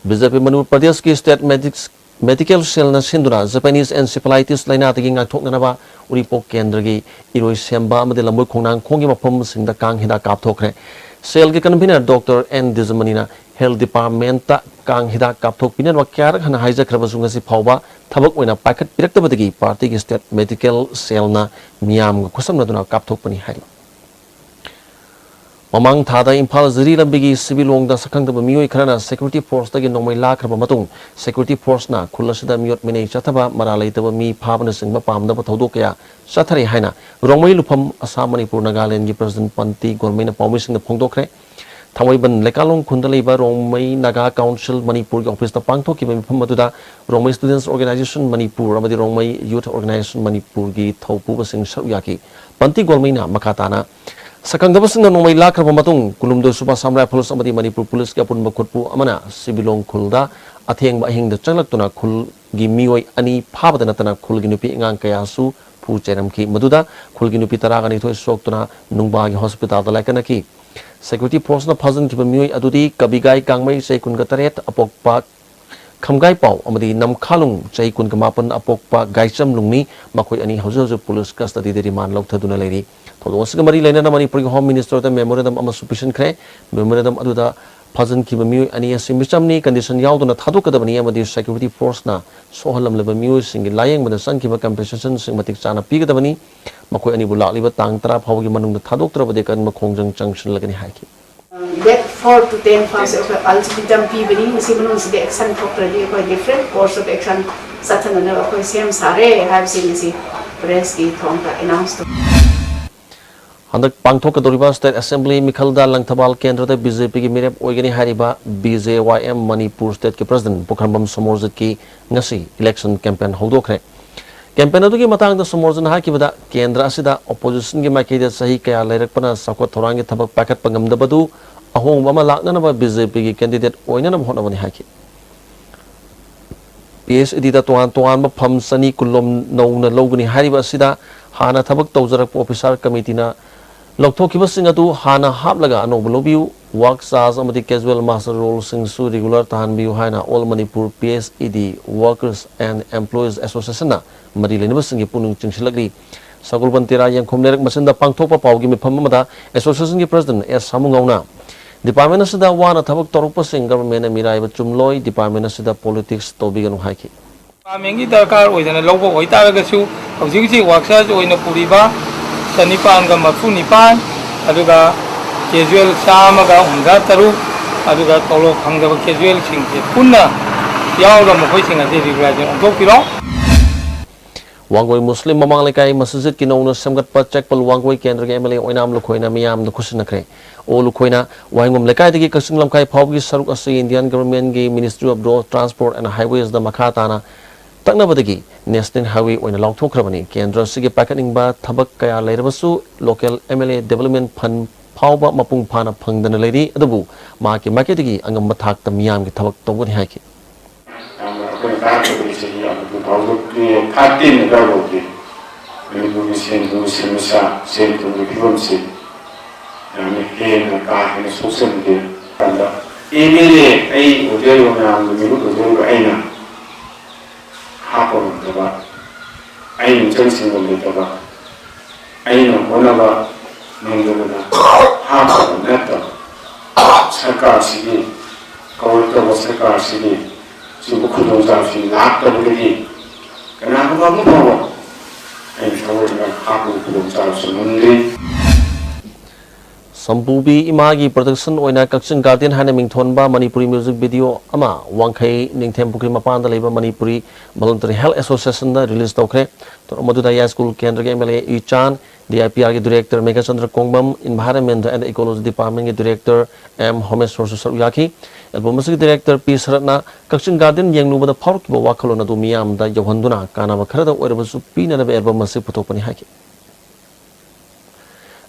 [SPEAKER 1] BJP Manipur Pradesh ki State Medical Cell na sinduna Japanese encephalitis laina tagi ngakthoknaba Uripok Kendra gi iroi semba amade lamoi khongnang khongi mafam singda kang hida kapthokre Cell ki convener Dr. N Dizamanina Health Department ta kang hida kapthok pinan wa kyar khana haija khrabasung si phawba thabak oina pakhat piraktabadagi party ki State Medical Cell na miyam khusam naduna kapthok pani hai Mamang thada Imphal Ziri lambigi civil wong da sakang da mioi khrana security force da gi nomai lakraba matung security force na khulasida miot mine chathaba maralai da mi phabana singba pamda ba thodok ya chathari haina rongmai lufam Assam Manipur Nagaland gi president Panti Gormai na pawmi sing da phongdokre thamoi ban lekalong khunda leiba rongmai Naga Council Manipur gi office da pangthok ki mifam maduda rongmai students organization Manipur amadi rongmai youth organization Manipur gi thopu ba sing saruyaki Panti Gormai na makatana Sakang dabasing na nomay lakar pamatong kulumdo supa samray pulis amati Manipur pulis ki apun makutpu amana sibilong kulda atheng ba ahing da changlak tuna kul gi mioi ani phabada natana kul gi nupi ngang kaya su pu cheram ki maduda kul gi nupi taraga ni thoi sok tuna nungba gi hospital da laikana ki security force na phazan ki mioi adudi kabigai kangmai sei kun ga taret apokpa khamgai pau amadi namkhalung chai kun ga mapan apokpa gaicam lungni makoi ani haujo pulis custody de remand lok thaduna leiri Thodo Sigamari Lena Manipur Home Minister the memorandum ama sufficient kre memorandum aduda phazan ki bami ani asimichamni condition yauduna thadukadabani amadi security force na sohalam leba miu singi layeng bada san ki ba compensation sing matik chana pigadabani makoi ani bulali ba tang tara phawgi manung da thaduktra bade kan ma khongjang junction lagani haiki
[SPEAKER 20] That 4 to 10 funds ultimatum pibani simunun si action properly ko different course of action satana na ko same sare have seen si press ki thongka announced
[SPEAKER 1] Handak pangthok kadoriba State Assembly Mikhalda Langthabal Kendra da BJP ki mirep oigani hariba BJYM Manipur State ki President Pukhanbam Somorjit ki ngasi election campaign hodokre campaign adu ki matang da Somorjit ha ki bada kendra asida opposition ki maikei da sahi kaya lairakpana sakwa thorangi thabak pakat pangam da badu ahong bama lakna ba BJP ki candidate oina na bhona bani ha ki PSD da tuan ba pham sani kulom nauna logani hariba asida hana thabak tawjarak officer committee na Loktokiba singatu hana haplaga anoblobiu work charge amati casual master role singsu regular tahanbiu haina all Manipur PSED workers and employees association na marileniba singi punung chingsilagri sagulban tira yang khomlerek masinda pangthopa pawgi mifam amada association ki president S Samungauna department asida wana thabak torukpa sing government na mirai ba chumloi department asida politics tobiganu haiki
[SPEAKER 21] Mengi darkar oidana lawbo oitaragashu hojiki work charge oina puriba Sanipan ga mafu nipan aduga casual samaga umga taru aduga tolo khangda casual sing je punna yaura mokoi sing ase regulation ontok piro
[SPEAKER 1] Wangoi Muslim mamang lekai masjid ki nongna samgat pa checkpal wangoi kendra ke MLA oinam lukhoina miyam da khusna kre o lukhoina wangom lekai dagi kasing lamkai phawgi saruk ase Indian government gi Ministry of Road Transport and Highways da makhatana takna badagi national highway oina longthokrabani kendra sigi pakaning ba thabak kaya leirabasu local MLA development fund phawba mapung phana phangdana leiri adubu ma ki marketigi angam mathak ta miyam ki thabak tawgani haiki
[SPEAKER 22] 하고는 아이는 정신을 내다가 아이는 원하가 능력을 하고 냈다 살까시기 거울떠고 살까시기 지금 구동자시 낙더블이 그냥 한번 보고 아이 서울을 하고 구동자시 문리
[SPEAKER 1] Sampubi imagi production oina Kaksin Guardian hana mingthonba Manipuri music video ama wangkhai ningthem pukri mapanda leba Manipuri Voluntary Health Association da release tawkhre to maduda ya school kendra ge MLA Ichan DIPR ge director Mega Chandra Kongbam Environment and Ecology Department ge director M Homesh Sosu Yaki album music director P Saratna Kaksin Guardian yengnu bada phawk bo wakhalona du miyam da yawhanduna kana ba khara da oirabasu pina na album music putopani haki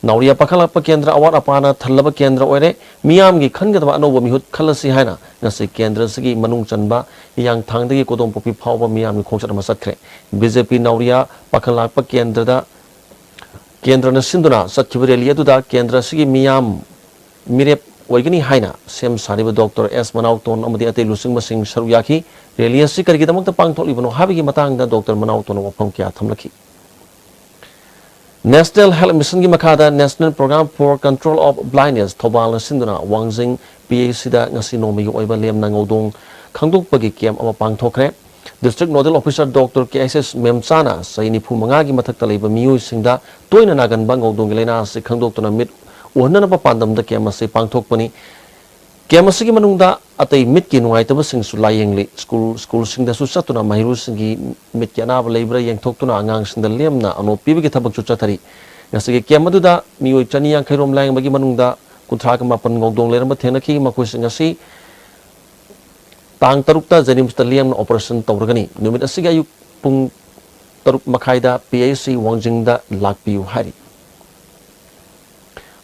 [SPEAKER 1] Nauria Pakalapa Kendra Awat Apana Thalaba Kendra Oire Miam gi Khangadwa Anova Mihut Khalasi Haina Nasi Kendra Sigi Manung Chanba Yang Tangdi Kodom Popi Power Miam Kongsat Masakre BJP Nauria Pakalapa Kendra da Kendra Nasinduna Satchivarelia Duda Kendra Sigi Miam Mirep Oigani Haina Sem Sariba Dr. S. Manauton Amadi Ate Lusing Masing Saruyaki Relia Sikar Gitamok Pangtol Ibano Habigi Matang da Dr. Manauton of Pamkia Tamlaki National Health Mission gi makada National Program for Control of Blindness Thobal Sinduna Wangjing PAC da ngasi nomi gi oiba lem nangodong khangdok pagi kem ama pangthokre District Nodal Officer Dr. KSS Memchana saini phu manga gi mathak talaiba miyu singda toina nagan bang ngodong lena se khangdok tona mit ohna na pandam da kem ase pangthokpani kem ase gi manungda atai mit ki nuai taba sing su layengli school sing da su satuna mahiru singi mit ki anaba leibra yeng thoktuna angang sing da lemna ano pibi ki thabak chu chathari ngasi gi kem adu da mioi chani yang khairom layeng bagi manungda kunthra ka mapan ngogdong leramba thena ki makoi sing asi tang tarukta janim sta lem operation tawrgani numit asi ga yu pung taruk makhaida PAC Wangjing da lakpiu hari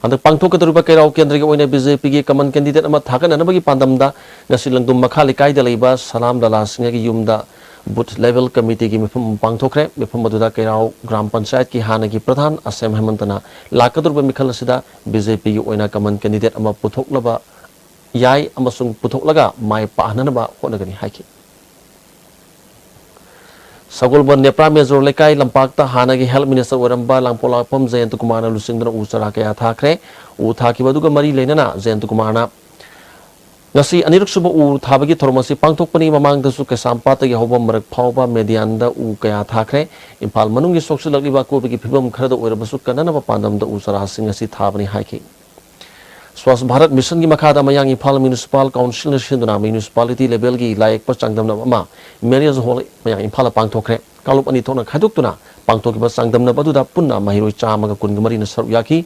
[SPEAKER 1] Andak pangthok ka taruba kairaw kendra ge oina BJP gi common candidate ama thakan anabagi pandamda ngasi langdum makhali kaida leiba salam dala singa gi yumda booth level committee gi mifum pangthokre mifum maduda kairaw gram panchayat ki hana gi pradhan Asem Hemantana lakaturba mikhal asida BJP gi oina common candidate ama puthoklaba yai amasung puthoklaga mai pahnanaba honagani haiki Sagolban Nepra Major Lekai Lampakta Hanagi Health Minister Waramba Lampola Pom Zayantu Kumana Lusingdana Usara Kaya Thakre U Thaki Baduga Mari Lenana Zayantu Kumana Ngasi Aniruk Suba U Thabagi Thormasi Pangtokpani Mamang Dasu Kasampata gi Hobam Marak Phawba Medianda U Kaya Thakre Impal Manungi Soksilakliba Kobagi Phibam Kharada Oirabasu Kanana Pandam da Usara Singasi Thabani Haiki Swas Bharat Mission gi makhada mayang Impal Municipal Council na sinduna municipality level gi layak pa changdamna ama Marriage Hall mayang Impal pangthokre kalup ani thona khaduktuna pangthoki ba changdamna baduda punna mahiroi chamaga kungamari na saru yaki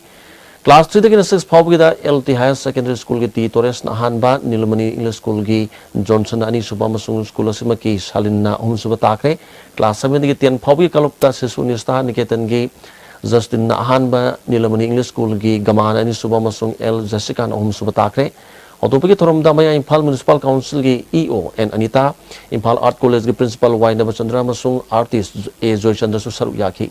[SPEAKER 1] Class 3 dagi na 6 phawgi da LT Higher Secondary School gi T Torres na hanba Nilmani English School gi Johnson ani suba masung school asima ki Salinna suba takre Class 7 dagi 10 phawgi kalupta Sisu Nista Niketan gi Justin na hanba Nilamani English School gi Gamana ni suba masung L Jessica na suba takre Otopagi thorom da maya Impal Municipal Council gi EO and Anita Impal Art College gi Principal Y Nabachandra masung Artist A Joy Chandra su saru yaki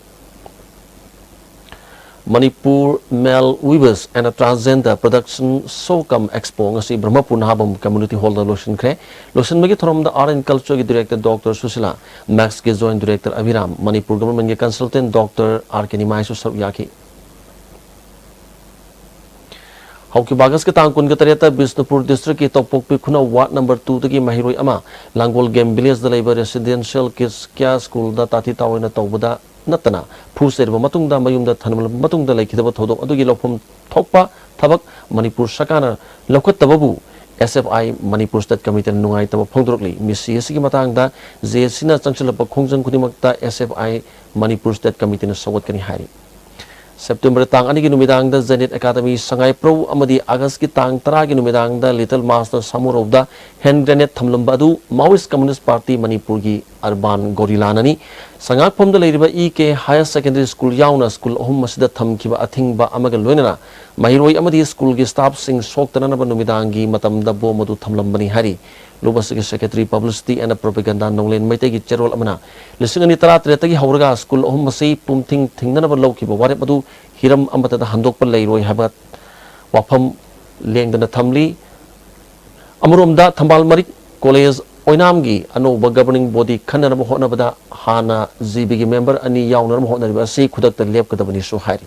[SPEAKER 1] Manipur Male Weavers and a Transgender Production Sokam Expo ngasi Brahmapur Nahabam Community Hall da lotion kre lotion magi thorom da Art and Culture gi Director Dr. Susila Max gi Joint Director Aviram Manipur Government gi Consultant Dr. R. Kenimai su saru yaki Hauki bagas ke tangkun ke ternyata Bisnupur District ki Tokpok Khuna Ward number 2 tagi mahiroi ama Langol Game Village da labor residential kids kya school da tati tawina tawbada natana phuseriba matungda mayumda thanmal matungda laikhidaba thodok adugi lofum thokpa thabak Manipur sakana lokhattababu SFI Manipur State Committee nungai taba phongdrokli misi sigi matangda JC na changchalapa khongjang khunimakta SFI Manipur State Committee na sawat kani hari September tang ani gi numidang da Zenit Academy Sangai Pro amadi August ki tang 10 gi numidang da Little Master Samurov da hand grenade thamlamba du Maoist Communist Party Manipur gi Urban Gorilla nani sangak phom da leiriba EK Higher Secondary School yauna school ohum masida thamkiba athingba amaga loinana mahiroi amadi school gi staff sing soktana na numidang gi matam da bo madu thamlambani hari Lubasigi Secretary Publicity and Propaganda Nonglen Maitegi Cherol Amana. Listening Nitara Tretagi Hauraga School Homasi Pumting Tinganaba Loki, Warepadu, Hiram Amata Handok Palay Roy Habat Wapam Leng the Tamli Amurumda Tambal Marik College Oinamgi, Anoba governing body Kanarama Honabada Hana Zibigi member Ani Yaunam Honaba Si Kudak the Lep Kadabani so Hari.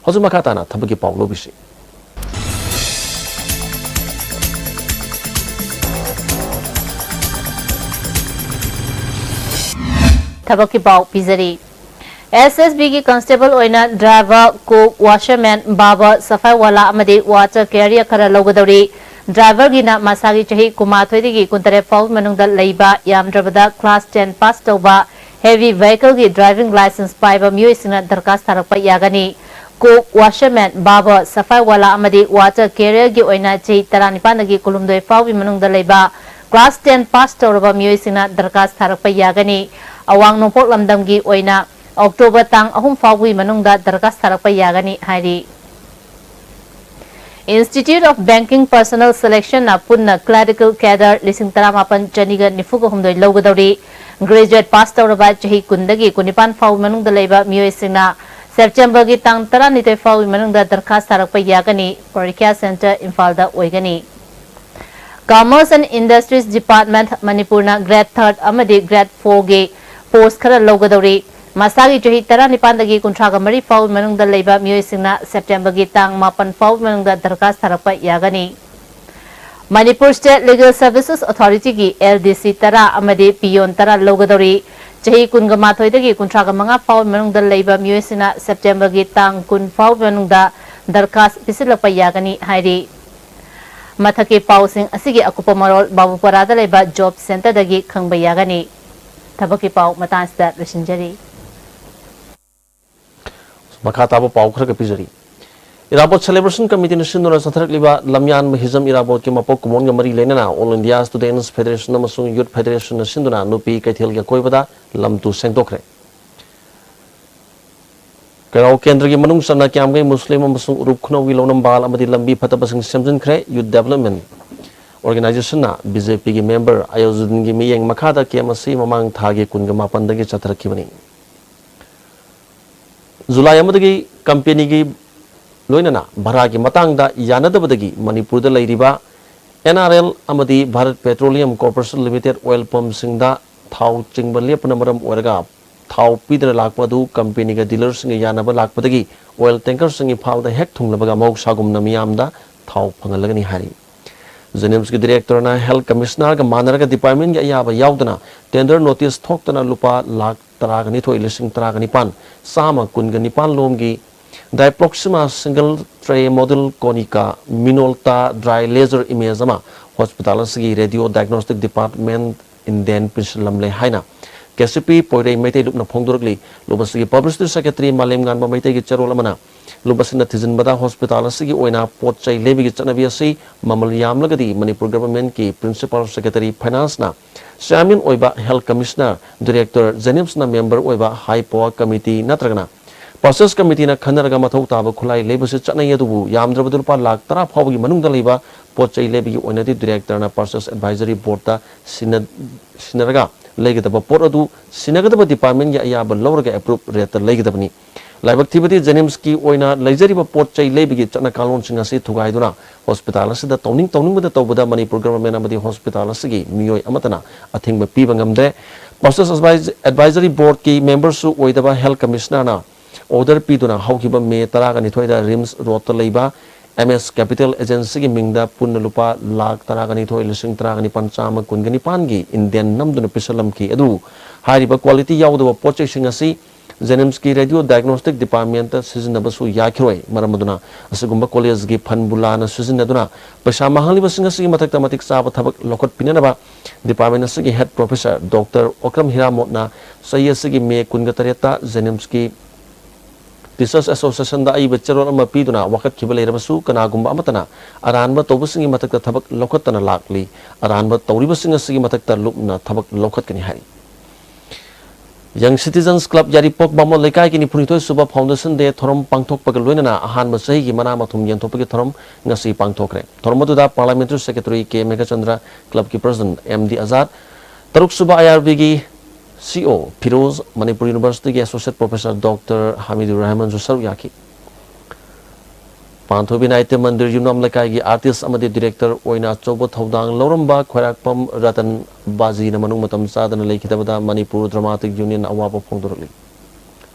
[SPEAKER 1] Hozumakatana Tabaki Paulo Bishi.
[SPEAKER 2] Tabaki Pau Pizari SSB की constable ओइना driver cook washerman barber सफाई वाला अमदे water career खरा लौगदौरी driver गिना मसागी चही कुमाथोइदगी कुंतरे फाउ मनुंगदा लैबा यामद्रबदा class 10 पास तौबा heavy vehicle की driving licence पाइबा मियोइसिंगना दरखास्त थारकपा यागनी कुक वाशरमैन बाबर सफाई वाला अमदे वाटर कैरियर की ओइना चही 19 कुलुमदोय फाउबी मनुंगदा लैबा क्लास 10 पास तौरबा मियोइसिंगना दरखास्त थारकपा यागनी अवांग नोंपोक लमदमगी ओइना October tang ahum fawi manungda darkas tharakpa yagani hairi Institute of Banking Personnel Selection na punna clerical cadre lising taramapan chaniga nifuga humdoi logadori graduate pass tawraba chahi kundagi kunipan fawi manungda leiba miyoisingna September gi tang 19 fawi manungda darkas tharakpa yagani Parikya Center Infalda oigani Commerce and Industries Department Manipurna grade 3rd amadi grade 4 gi post khara logadori Masagi Jahi Tara Nipandagi Kuntraga Mari Fau Manungda Leba Muisina September Gitang Mapan Fau Manungda Darkas Tarapa Yagani Manipur State Legal Services Authority Gi LDC Tara Amadi Pion Tara Logadori Jahi Kungamathoidagi Kuntraga Manga Fau Manungda Leba Muisina September Gitang Kun Fau Manungda Darkas Pisilapa Yagani Hairi Mathaki Pausing Asigi Akupa Marol Babu Parada Leba Job Center Dagi Kangba Yagani Tabaki Pau Matansta Rishinjari
[SPEAKER 1] Makatabo Paukra Kapizari. Irabot Celebration Committee Nashindura Satrakliba, Lamyan Mahizam Irabot Kimapok Kumonga Mari Lenana, All India Students Federation Namasung Youth Federation Nashinduna, Nupi Katilga Koivada, Lamtu Sengtokre. Karao Kendra Manung Sana Kamge Muslim Masung Rukno Wilonam Bal Amadi Lambi Patabasing Samson Kre, Youth Development Organization na BJP member Ayozudin Gimiyang Makada Kiamasi Mamang Thagi Kungama Pandagi Chatrakimani. July amadagi company gi loinana bharagi matangda yanadabadagi Manipur da leiriba NRL amadi Bharat Petroleum Corporation Limited oil pump singda thau chingba lepna maram oraga thau pidra lakpadu company ga dealers ngi yanaba lakpadagi oil tanker singi phawda hek thunglabaga mok sagum namiyamda thau phangalagani hari Zenems ki director na health commissioner ga manaraga department ga yaba yaudana tender notice thoktana lupa lak taragani thoi lising taragani pan sama kungani pan lomgi diproxima single tray model conica minolta dry laser image ama hospital sigi radio diagnostic department in den pinsalamle haina KCP poire mete lupna phongdurgli lubasigi publicity secretary malem gan ba mete gi charol amana lubasina thizin bada hospital sigi oina potchai lebi gi chanabi asi mamal yamlagadi Manipur government ki principal secretary finance na Shamin oiba health commissioner director Zenems na member oiba high power committee natragana process committee na khanaraga mathau taba khulai lebase chanai adubu yamdrabadul pa lakh tara phawgi manungda leiba potchai lebi gi oina di director na process advisory board ta sinaraga legedaba pot adu sinagadaba department ya ayaba lawraga approve rate legedabani laibak thibadi Zenems ki oina leijariba potchai lebi gi chana kalon singa se thugaiduna hospital asida tawning bada tawbada Manipur government amadi hospital asigi miyoi amatana athingba piba ngamde process advisory board ki members su oidaba health commissioner na order piduna haukiba me taraga nithoida rims road ta leiba MS Capital Agency ki mingda punna lupa lakh taraga nithoi lising taraga ni panchama kungani pangi Indian namduna pisalam ki adu hariba quality yaudaba potchai singasi Zenems ki radio diagnostic department sizinnabasu yakhiroi maramaduna asugumba college gi phanbulana sizinnaduna paisa mahali basinga sigi mathakta matik saba thabak lokot pinanaba department asigi head professor Dr. Okram Hiramotna sayasigi me kunga tareta Zenems ki Teachers Association da ai bacharol ama piduna wakat khibale rabasu kanagumba amatana aranba tobusingi matakta thabak lokotana lakli aranba tawribasinga sigi matakta lupna thabak lokot kani hari Young Citizens Club Yaripok Bamo Lekai ki Nipurito Suba Foundation de Thorom Pangthok Pagalwena Ahan Masai ki Mana Mathum Yantopaki Thorom Ngasi Pangthokre Thormoduda Parliamentary Secretary K Megachandra Club ki President MD Azad Taruk Suba IRB ki CO Piroz Manipur University ki Associate Professor Dr. Hamidur Rahman Jusar Yaki Panthobi Naite Mandir Yunam Lekai ki artist amadi director Oina Chobo Thodang Loramba Khwarakpam Ratan Bazi na manung matam sadana lekitabada Manipur Dramatic Union awapa phongdurli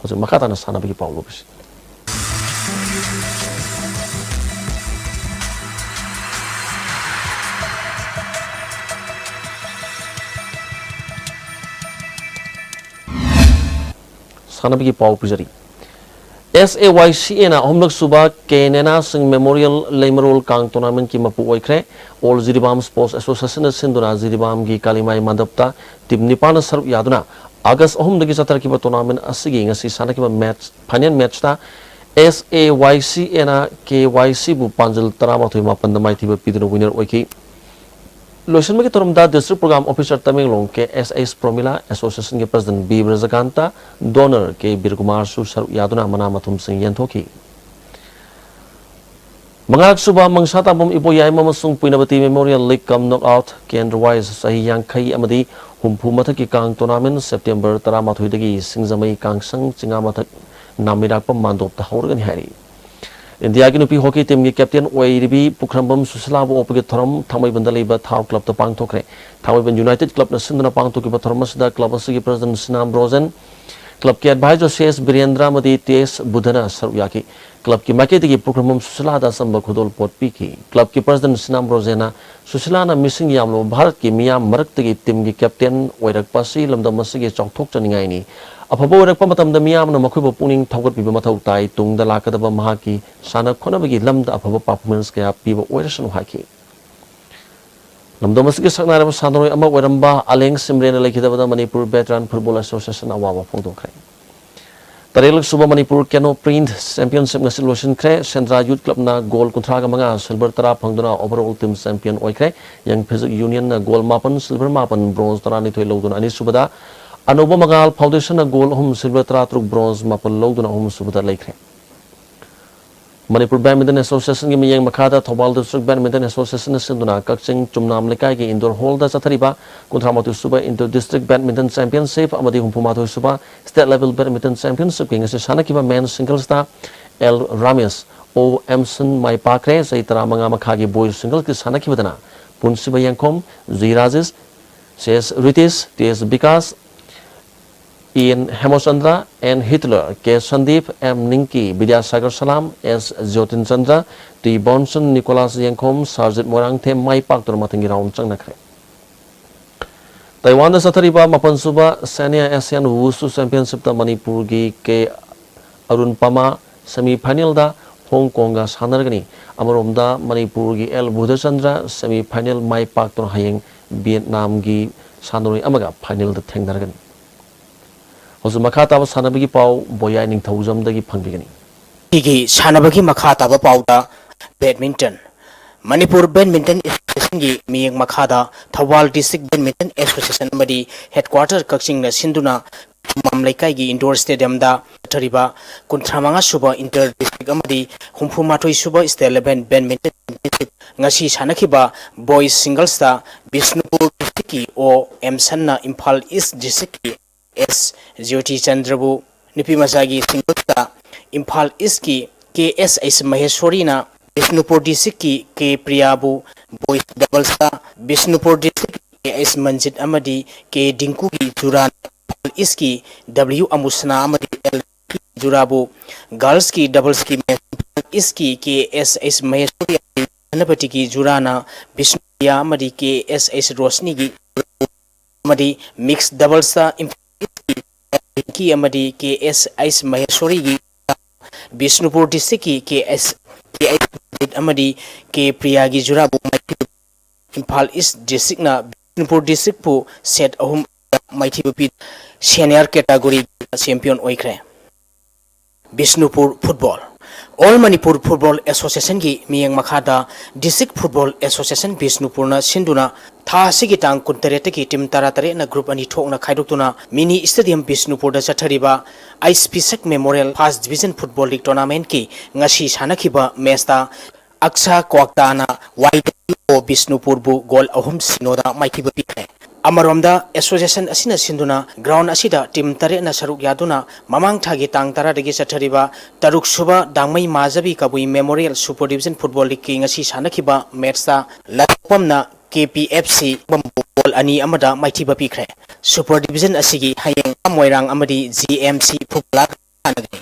[SPEAKER 1] hoje makata na sana bagi paulo bis सानबगी pav पिजरी SAYCA na homlak suba Kenena Sing Memorial Lemerol Kang Tournament ki mapu oikre All Ziribam Sports Association sinduna Ziribam gi Kalimai Mandapta tim nipana saruk yaduna August ohum dagi satar ki tournament asigi ngasi sana ki match final match ta SAYCA na KYC bu panjil tarama thoi mapan damai thiba pidino winner oiki Lotion में तरमदा district programme officer Tamenglong के SS Promila association के president B ब्रजकांता donor के बीर कुमार सु यादुना मना मथुम सिंह यंथोकी मंगाक सुबह मंगसाता बम इपोयाई ममसुंग पुइनबती memorial league cum knockout केंद्र wise सही यांखई अमदी हुमफु मथक की कांग टूर्नामेंट सितंबर 13 दगी सिंगजमई कांगसंग चिंगा मथक नामिराक पम मांदोप हौरगन हारी इंडिया की नुपी हॉकी टीम के कैप्टन ओइरिबी पुखरंबम सुसलाबो ओपगे थरम थामैबंदा लेबा थाव क्लब तो पांगथोखरे थामैबन यूनाइटेड क्लब न सिंदना पांगथोकिबा थरम सदा क्लब असगी प्रेसिडेंट सिनाम रोजन क्लब के एडवाइजर शेष बीरेंद्र मदी तेस बुधना सरुयाकी क्लब की मार्केट की पुखरंबम सुसलादा संब खुदोल पोट पीकी क्लब की प्रेसिडेंट सिनाम रोजेना सुसलाना मिसिंग यामलो भारत की मियाम मरक्तगी टीम की कैप्टन ओइरकपासी लमदम असगी चौथोक चनिंगाइनी अफबो रखपा मतमदा मियामना मखुबो पुनिंग थौगतपिबा मथौ ताई तुंगदा लाकदबा महाकी साना खोनबगी लमदा अफबो परफॉर्मेंस कया पीबा ओइरसनु हाकी लमदमसगी सकनारबा सानरोय अमा ओइरंबा आलेंग सिमरेन लेखिदबदा मणिपुर वेटरन फुटबॉल एसोसिएशन अवाबा फोंदोखरे तरेलक सुबह मणिपुर केनो प्रिंट championship ngasi losinkhre central youth club ना गोल 35 सिल्वर 10 फंगदुना ओवरऑल टीम चैंपियन ओइखरे यंग फिजिक यूनियन ना गोल 9 सिल्वर 9 ब्रोंज 12 लौदुना अनि सुबदा अनोबा मगाल फाउंडेशन गोल हम सिल्वर 13 ब्रोंज 9 लौदुना हम सुबदा लेखरे मणिपुर बैडमिंटन एसोसिएशन की मियंग मखादा थौबाल डिस्ट्रिक्ट बैडमिंटन एसोसिएशन सिंदुना कक्चिंग चुमनाम लेकाई के इंडोर हॉल दा चथरिबा 19 सुबह इंटर डिस्ट्रिक्ट बैडमिंटन चैंपियनशिप अमदी 29 सुबह स्टेट लेवल बैडमिंटन चैंपियनशिप के ngasi सानकिबा मेन सिंगल्स दा एल रामेश ओ एमसन माई पाखरे सही 35 मखागी बॉयज सिंगल्स के सानकिबदना पुनसिबा यंगखोम जी राजेश शेष रितेश टीएस विकास Ian Hemochandra N. Hitler, K. Sandeep M. Ninki, Vidyasagar Salam, S. Jyotin Chandra, T. Bonson, Nicholas Yankom, Sarjit Morang, Them Mai Pak Matangi Round Changnakre. Taiwan da Satariba Mapansuba, Senior Asian Wushu Championship da Manipur gi K. Arun Pama, Semi Final da Hong Kong ga Sanargani, Amarom da Manipur gi L. Budhachandra, Semi Final Mai Pak Hayeng, Vietnam gi Sanori Amaga, Final da Tengnargani. Hosu makata ba sanabagi pau boyai ning thaujam dagi phangbigani
[SPEAKER 4] igi sanabagi makata ba pau da badminton Manipur Badminton Association gi miyeng makhada Thawal District Badminton Association madi headquarter Kakching na sinduna mam laikai gi indoor stadium da thariba 35 suba inter district amadi humfumathoi suba state level badminton championship ngasi sanakiba boys singles da Bishnupur district ki o Emsan na Imphal East district ki S. Jyoti Chandrabu Nipi Masagi Singulta Imphal East ki KSS Maheshwari na Bishnupur district ki K. Priyabu Boys Doubles ta Bishnupur district KS Manjit Amadi K. Dinku ki Juran Imphal East ki W. Amusna Amadi L. Jurabu Girls ki Doubles ki Imphal East ki KSS Maheshwari Anapati ki Jurana Bishnuya Amadi KSS Rosni ki Amadi Mixed Doubles ta की अमदी KSS Maheshwari की Bishnupur district की KS अमदी K Priya की जुराबु Imphal East district ना Bishnupur district पु set अहुम माइथी Bappi senior category champion ओइखरे Bishnupur football All Manipur Football Association की मियंग मखादा District Football Association Bishnupur ना सिंधुना था सिगी तांग कुंतरेट की टीम तारातरे ना ग्रुप अनि ठोक ना खाइदुक्तुना मिनी स्टेडियम बिष्णुपुर दा चथरिबा आईएसपीएसएक memorial first division football league tournament की ngasi सानखिबा मैच दा अक्सा क्वाक्ताना वाइडो बिष्णुपुर बु गोल अहुम सिनोदा माइथिबा पिखरे अमरोमदा एसोसिएशन असिना सिंधुना ग्राउंड असिदा टीम तरे ना सरुक यादुना ममांग थागी तांग तारा दगी चथरिबा तरुक सुबा Dangmei Majbi Kabui memorial super division football league की ngasi सानखिबा मैच दा लपमना KPFC बॉल अनि अमदा माइथिबा पिखरे सुपर डिवीजन असिगी हायेंग मोइरांग अमदी GMC फुटबॉल सानगनी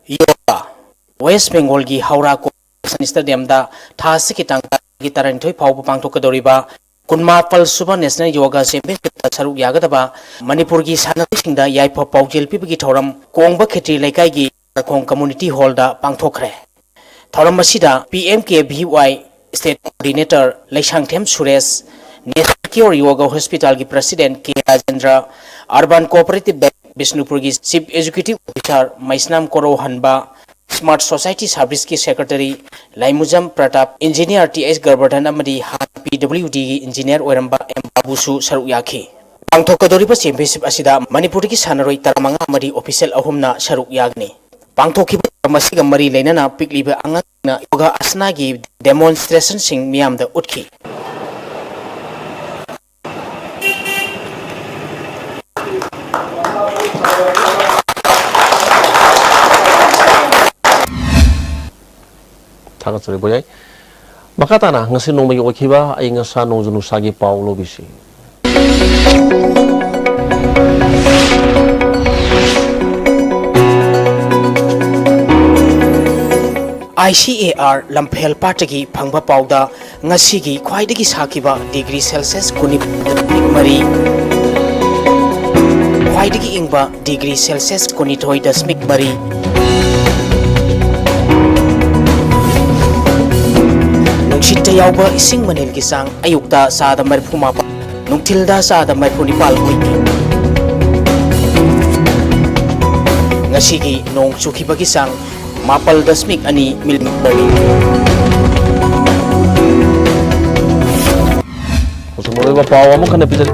[SPEAKER 4] योगा वेस्ट बेंगल की हावड़ा को स्टेडियम दा था सिकी तांग Taranthoi Pau Pangtokadoriba Kunmapal Suba National Yoga Championship Saru Yagadaba Manipur gi Sanasingda Yaipa Paujil Pipiki Thoram Kongba Kheti Laikai gi Kong Community Hall da Pangthokre Thoram Masida PMKBY State Coordinator Laishangthem Suresh National Yoga Hospital gi President K Rajendra Urban Cooperative Bank Bishnupur gi Chief Executive Officer Maisnam Koro Hanba Smart Society Service ki Secretary Laimujam Pratap Engineer TS Garbardhan amadi PWD Engineer Oiramba M Babusu Saru Yakhi Pangthokadoriba Championship asida Manipur ki sanaroi taramanga amadi official ahumna Saru Yagni Pangthokiba masiga mari leinana pikliba angana yoga asana gi demonstration sing miyamda utki
[SPEAKER 1] Thangat sari boyai. Makatana ngasi nong magi okiba ay ngasa nong junu sagi Paulo bisi.
[SPEAKER 4] ICAR Lamphel Patagi Pangba Pauda Ngasigi Kwaidagi Sakiba degree Celsius Kunip Mari Kwaidagi Ingba degree Celsius Kunitoi Dasmik Mari Nungshita Yauba Ising Manil Gisang Ayukta Sada Marpumapa Nungtilda Sada Marpunipal Wiki Ngasigi Nong Chukiba Gisang Mapal Dasmik Ani Milmari
[SPEAKER 1] Usumuleba Pawa mo kana pidal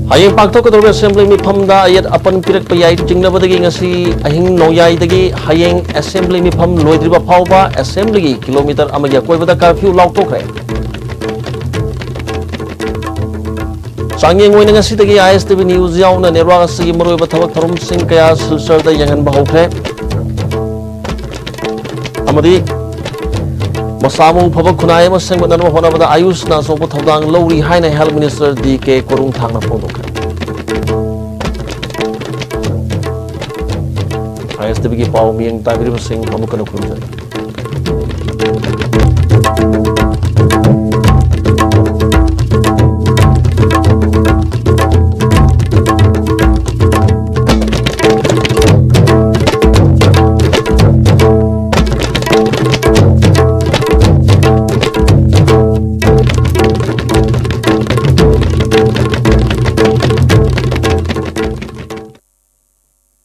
[SPEAKER 1] Hayeng Pangthokadoriba Assembly mi phamda ayat apan pirak payai jingnabadagi ngasi ahing noyai dagi Hayeng Assembly mi pham loidriba phawba Assembly kilometer amagi koibada curfew lautokre Changyeng oina ngasi dagi ISTV News yauna nerwa asigi maroiba thabak tharum sing kaya silsar da yangan bahokre Amadi Masamu Pabak Kunai Masang Manama Honabada Ayus na Sopo Tawdang Lowri Haina Health Minister DK Korung Thangna Pondok ISTV ki Pau Mieng Tabiri Singh Pamukana Kurumjari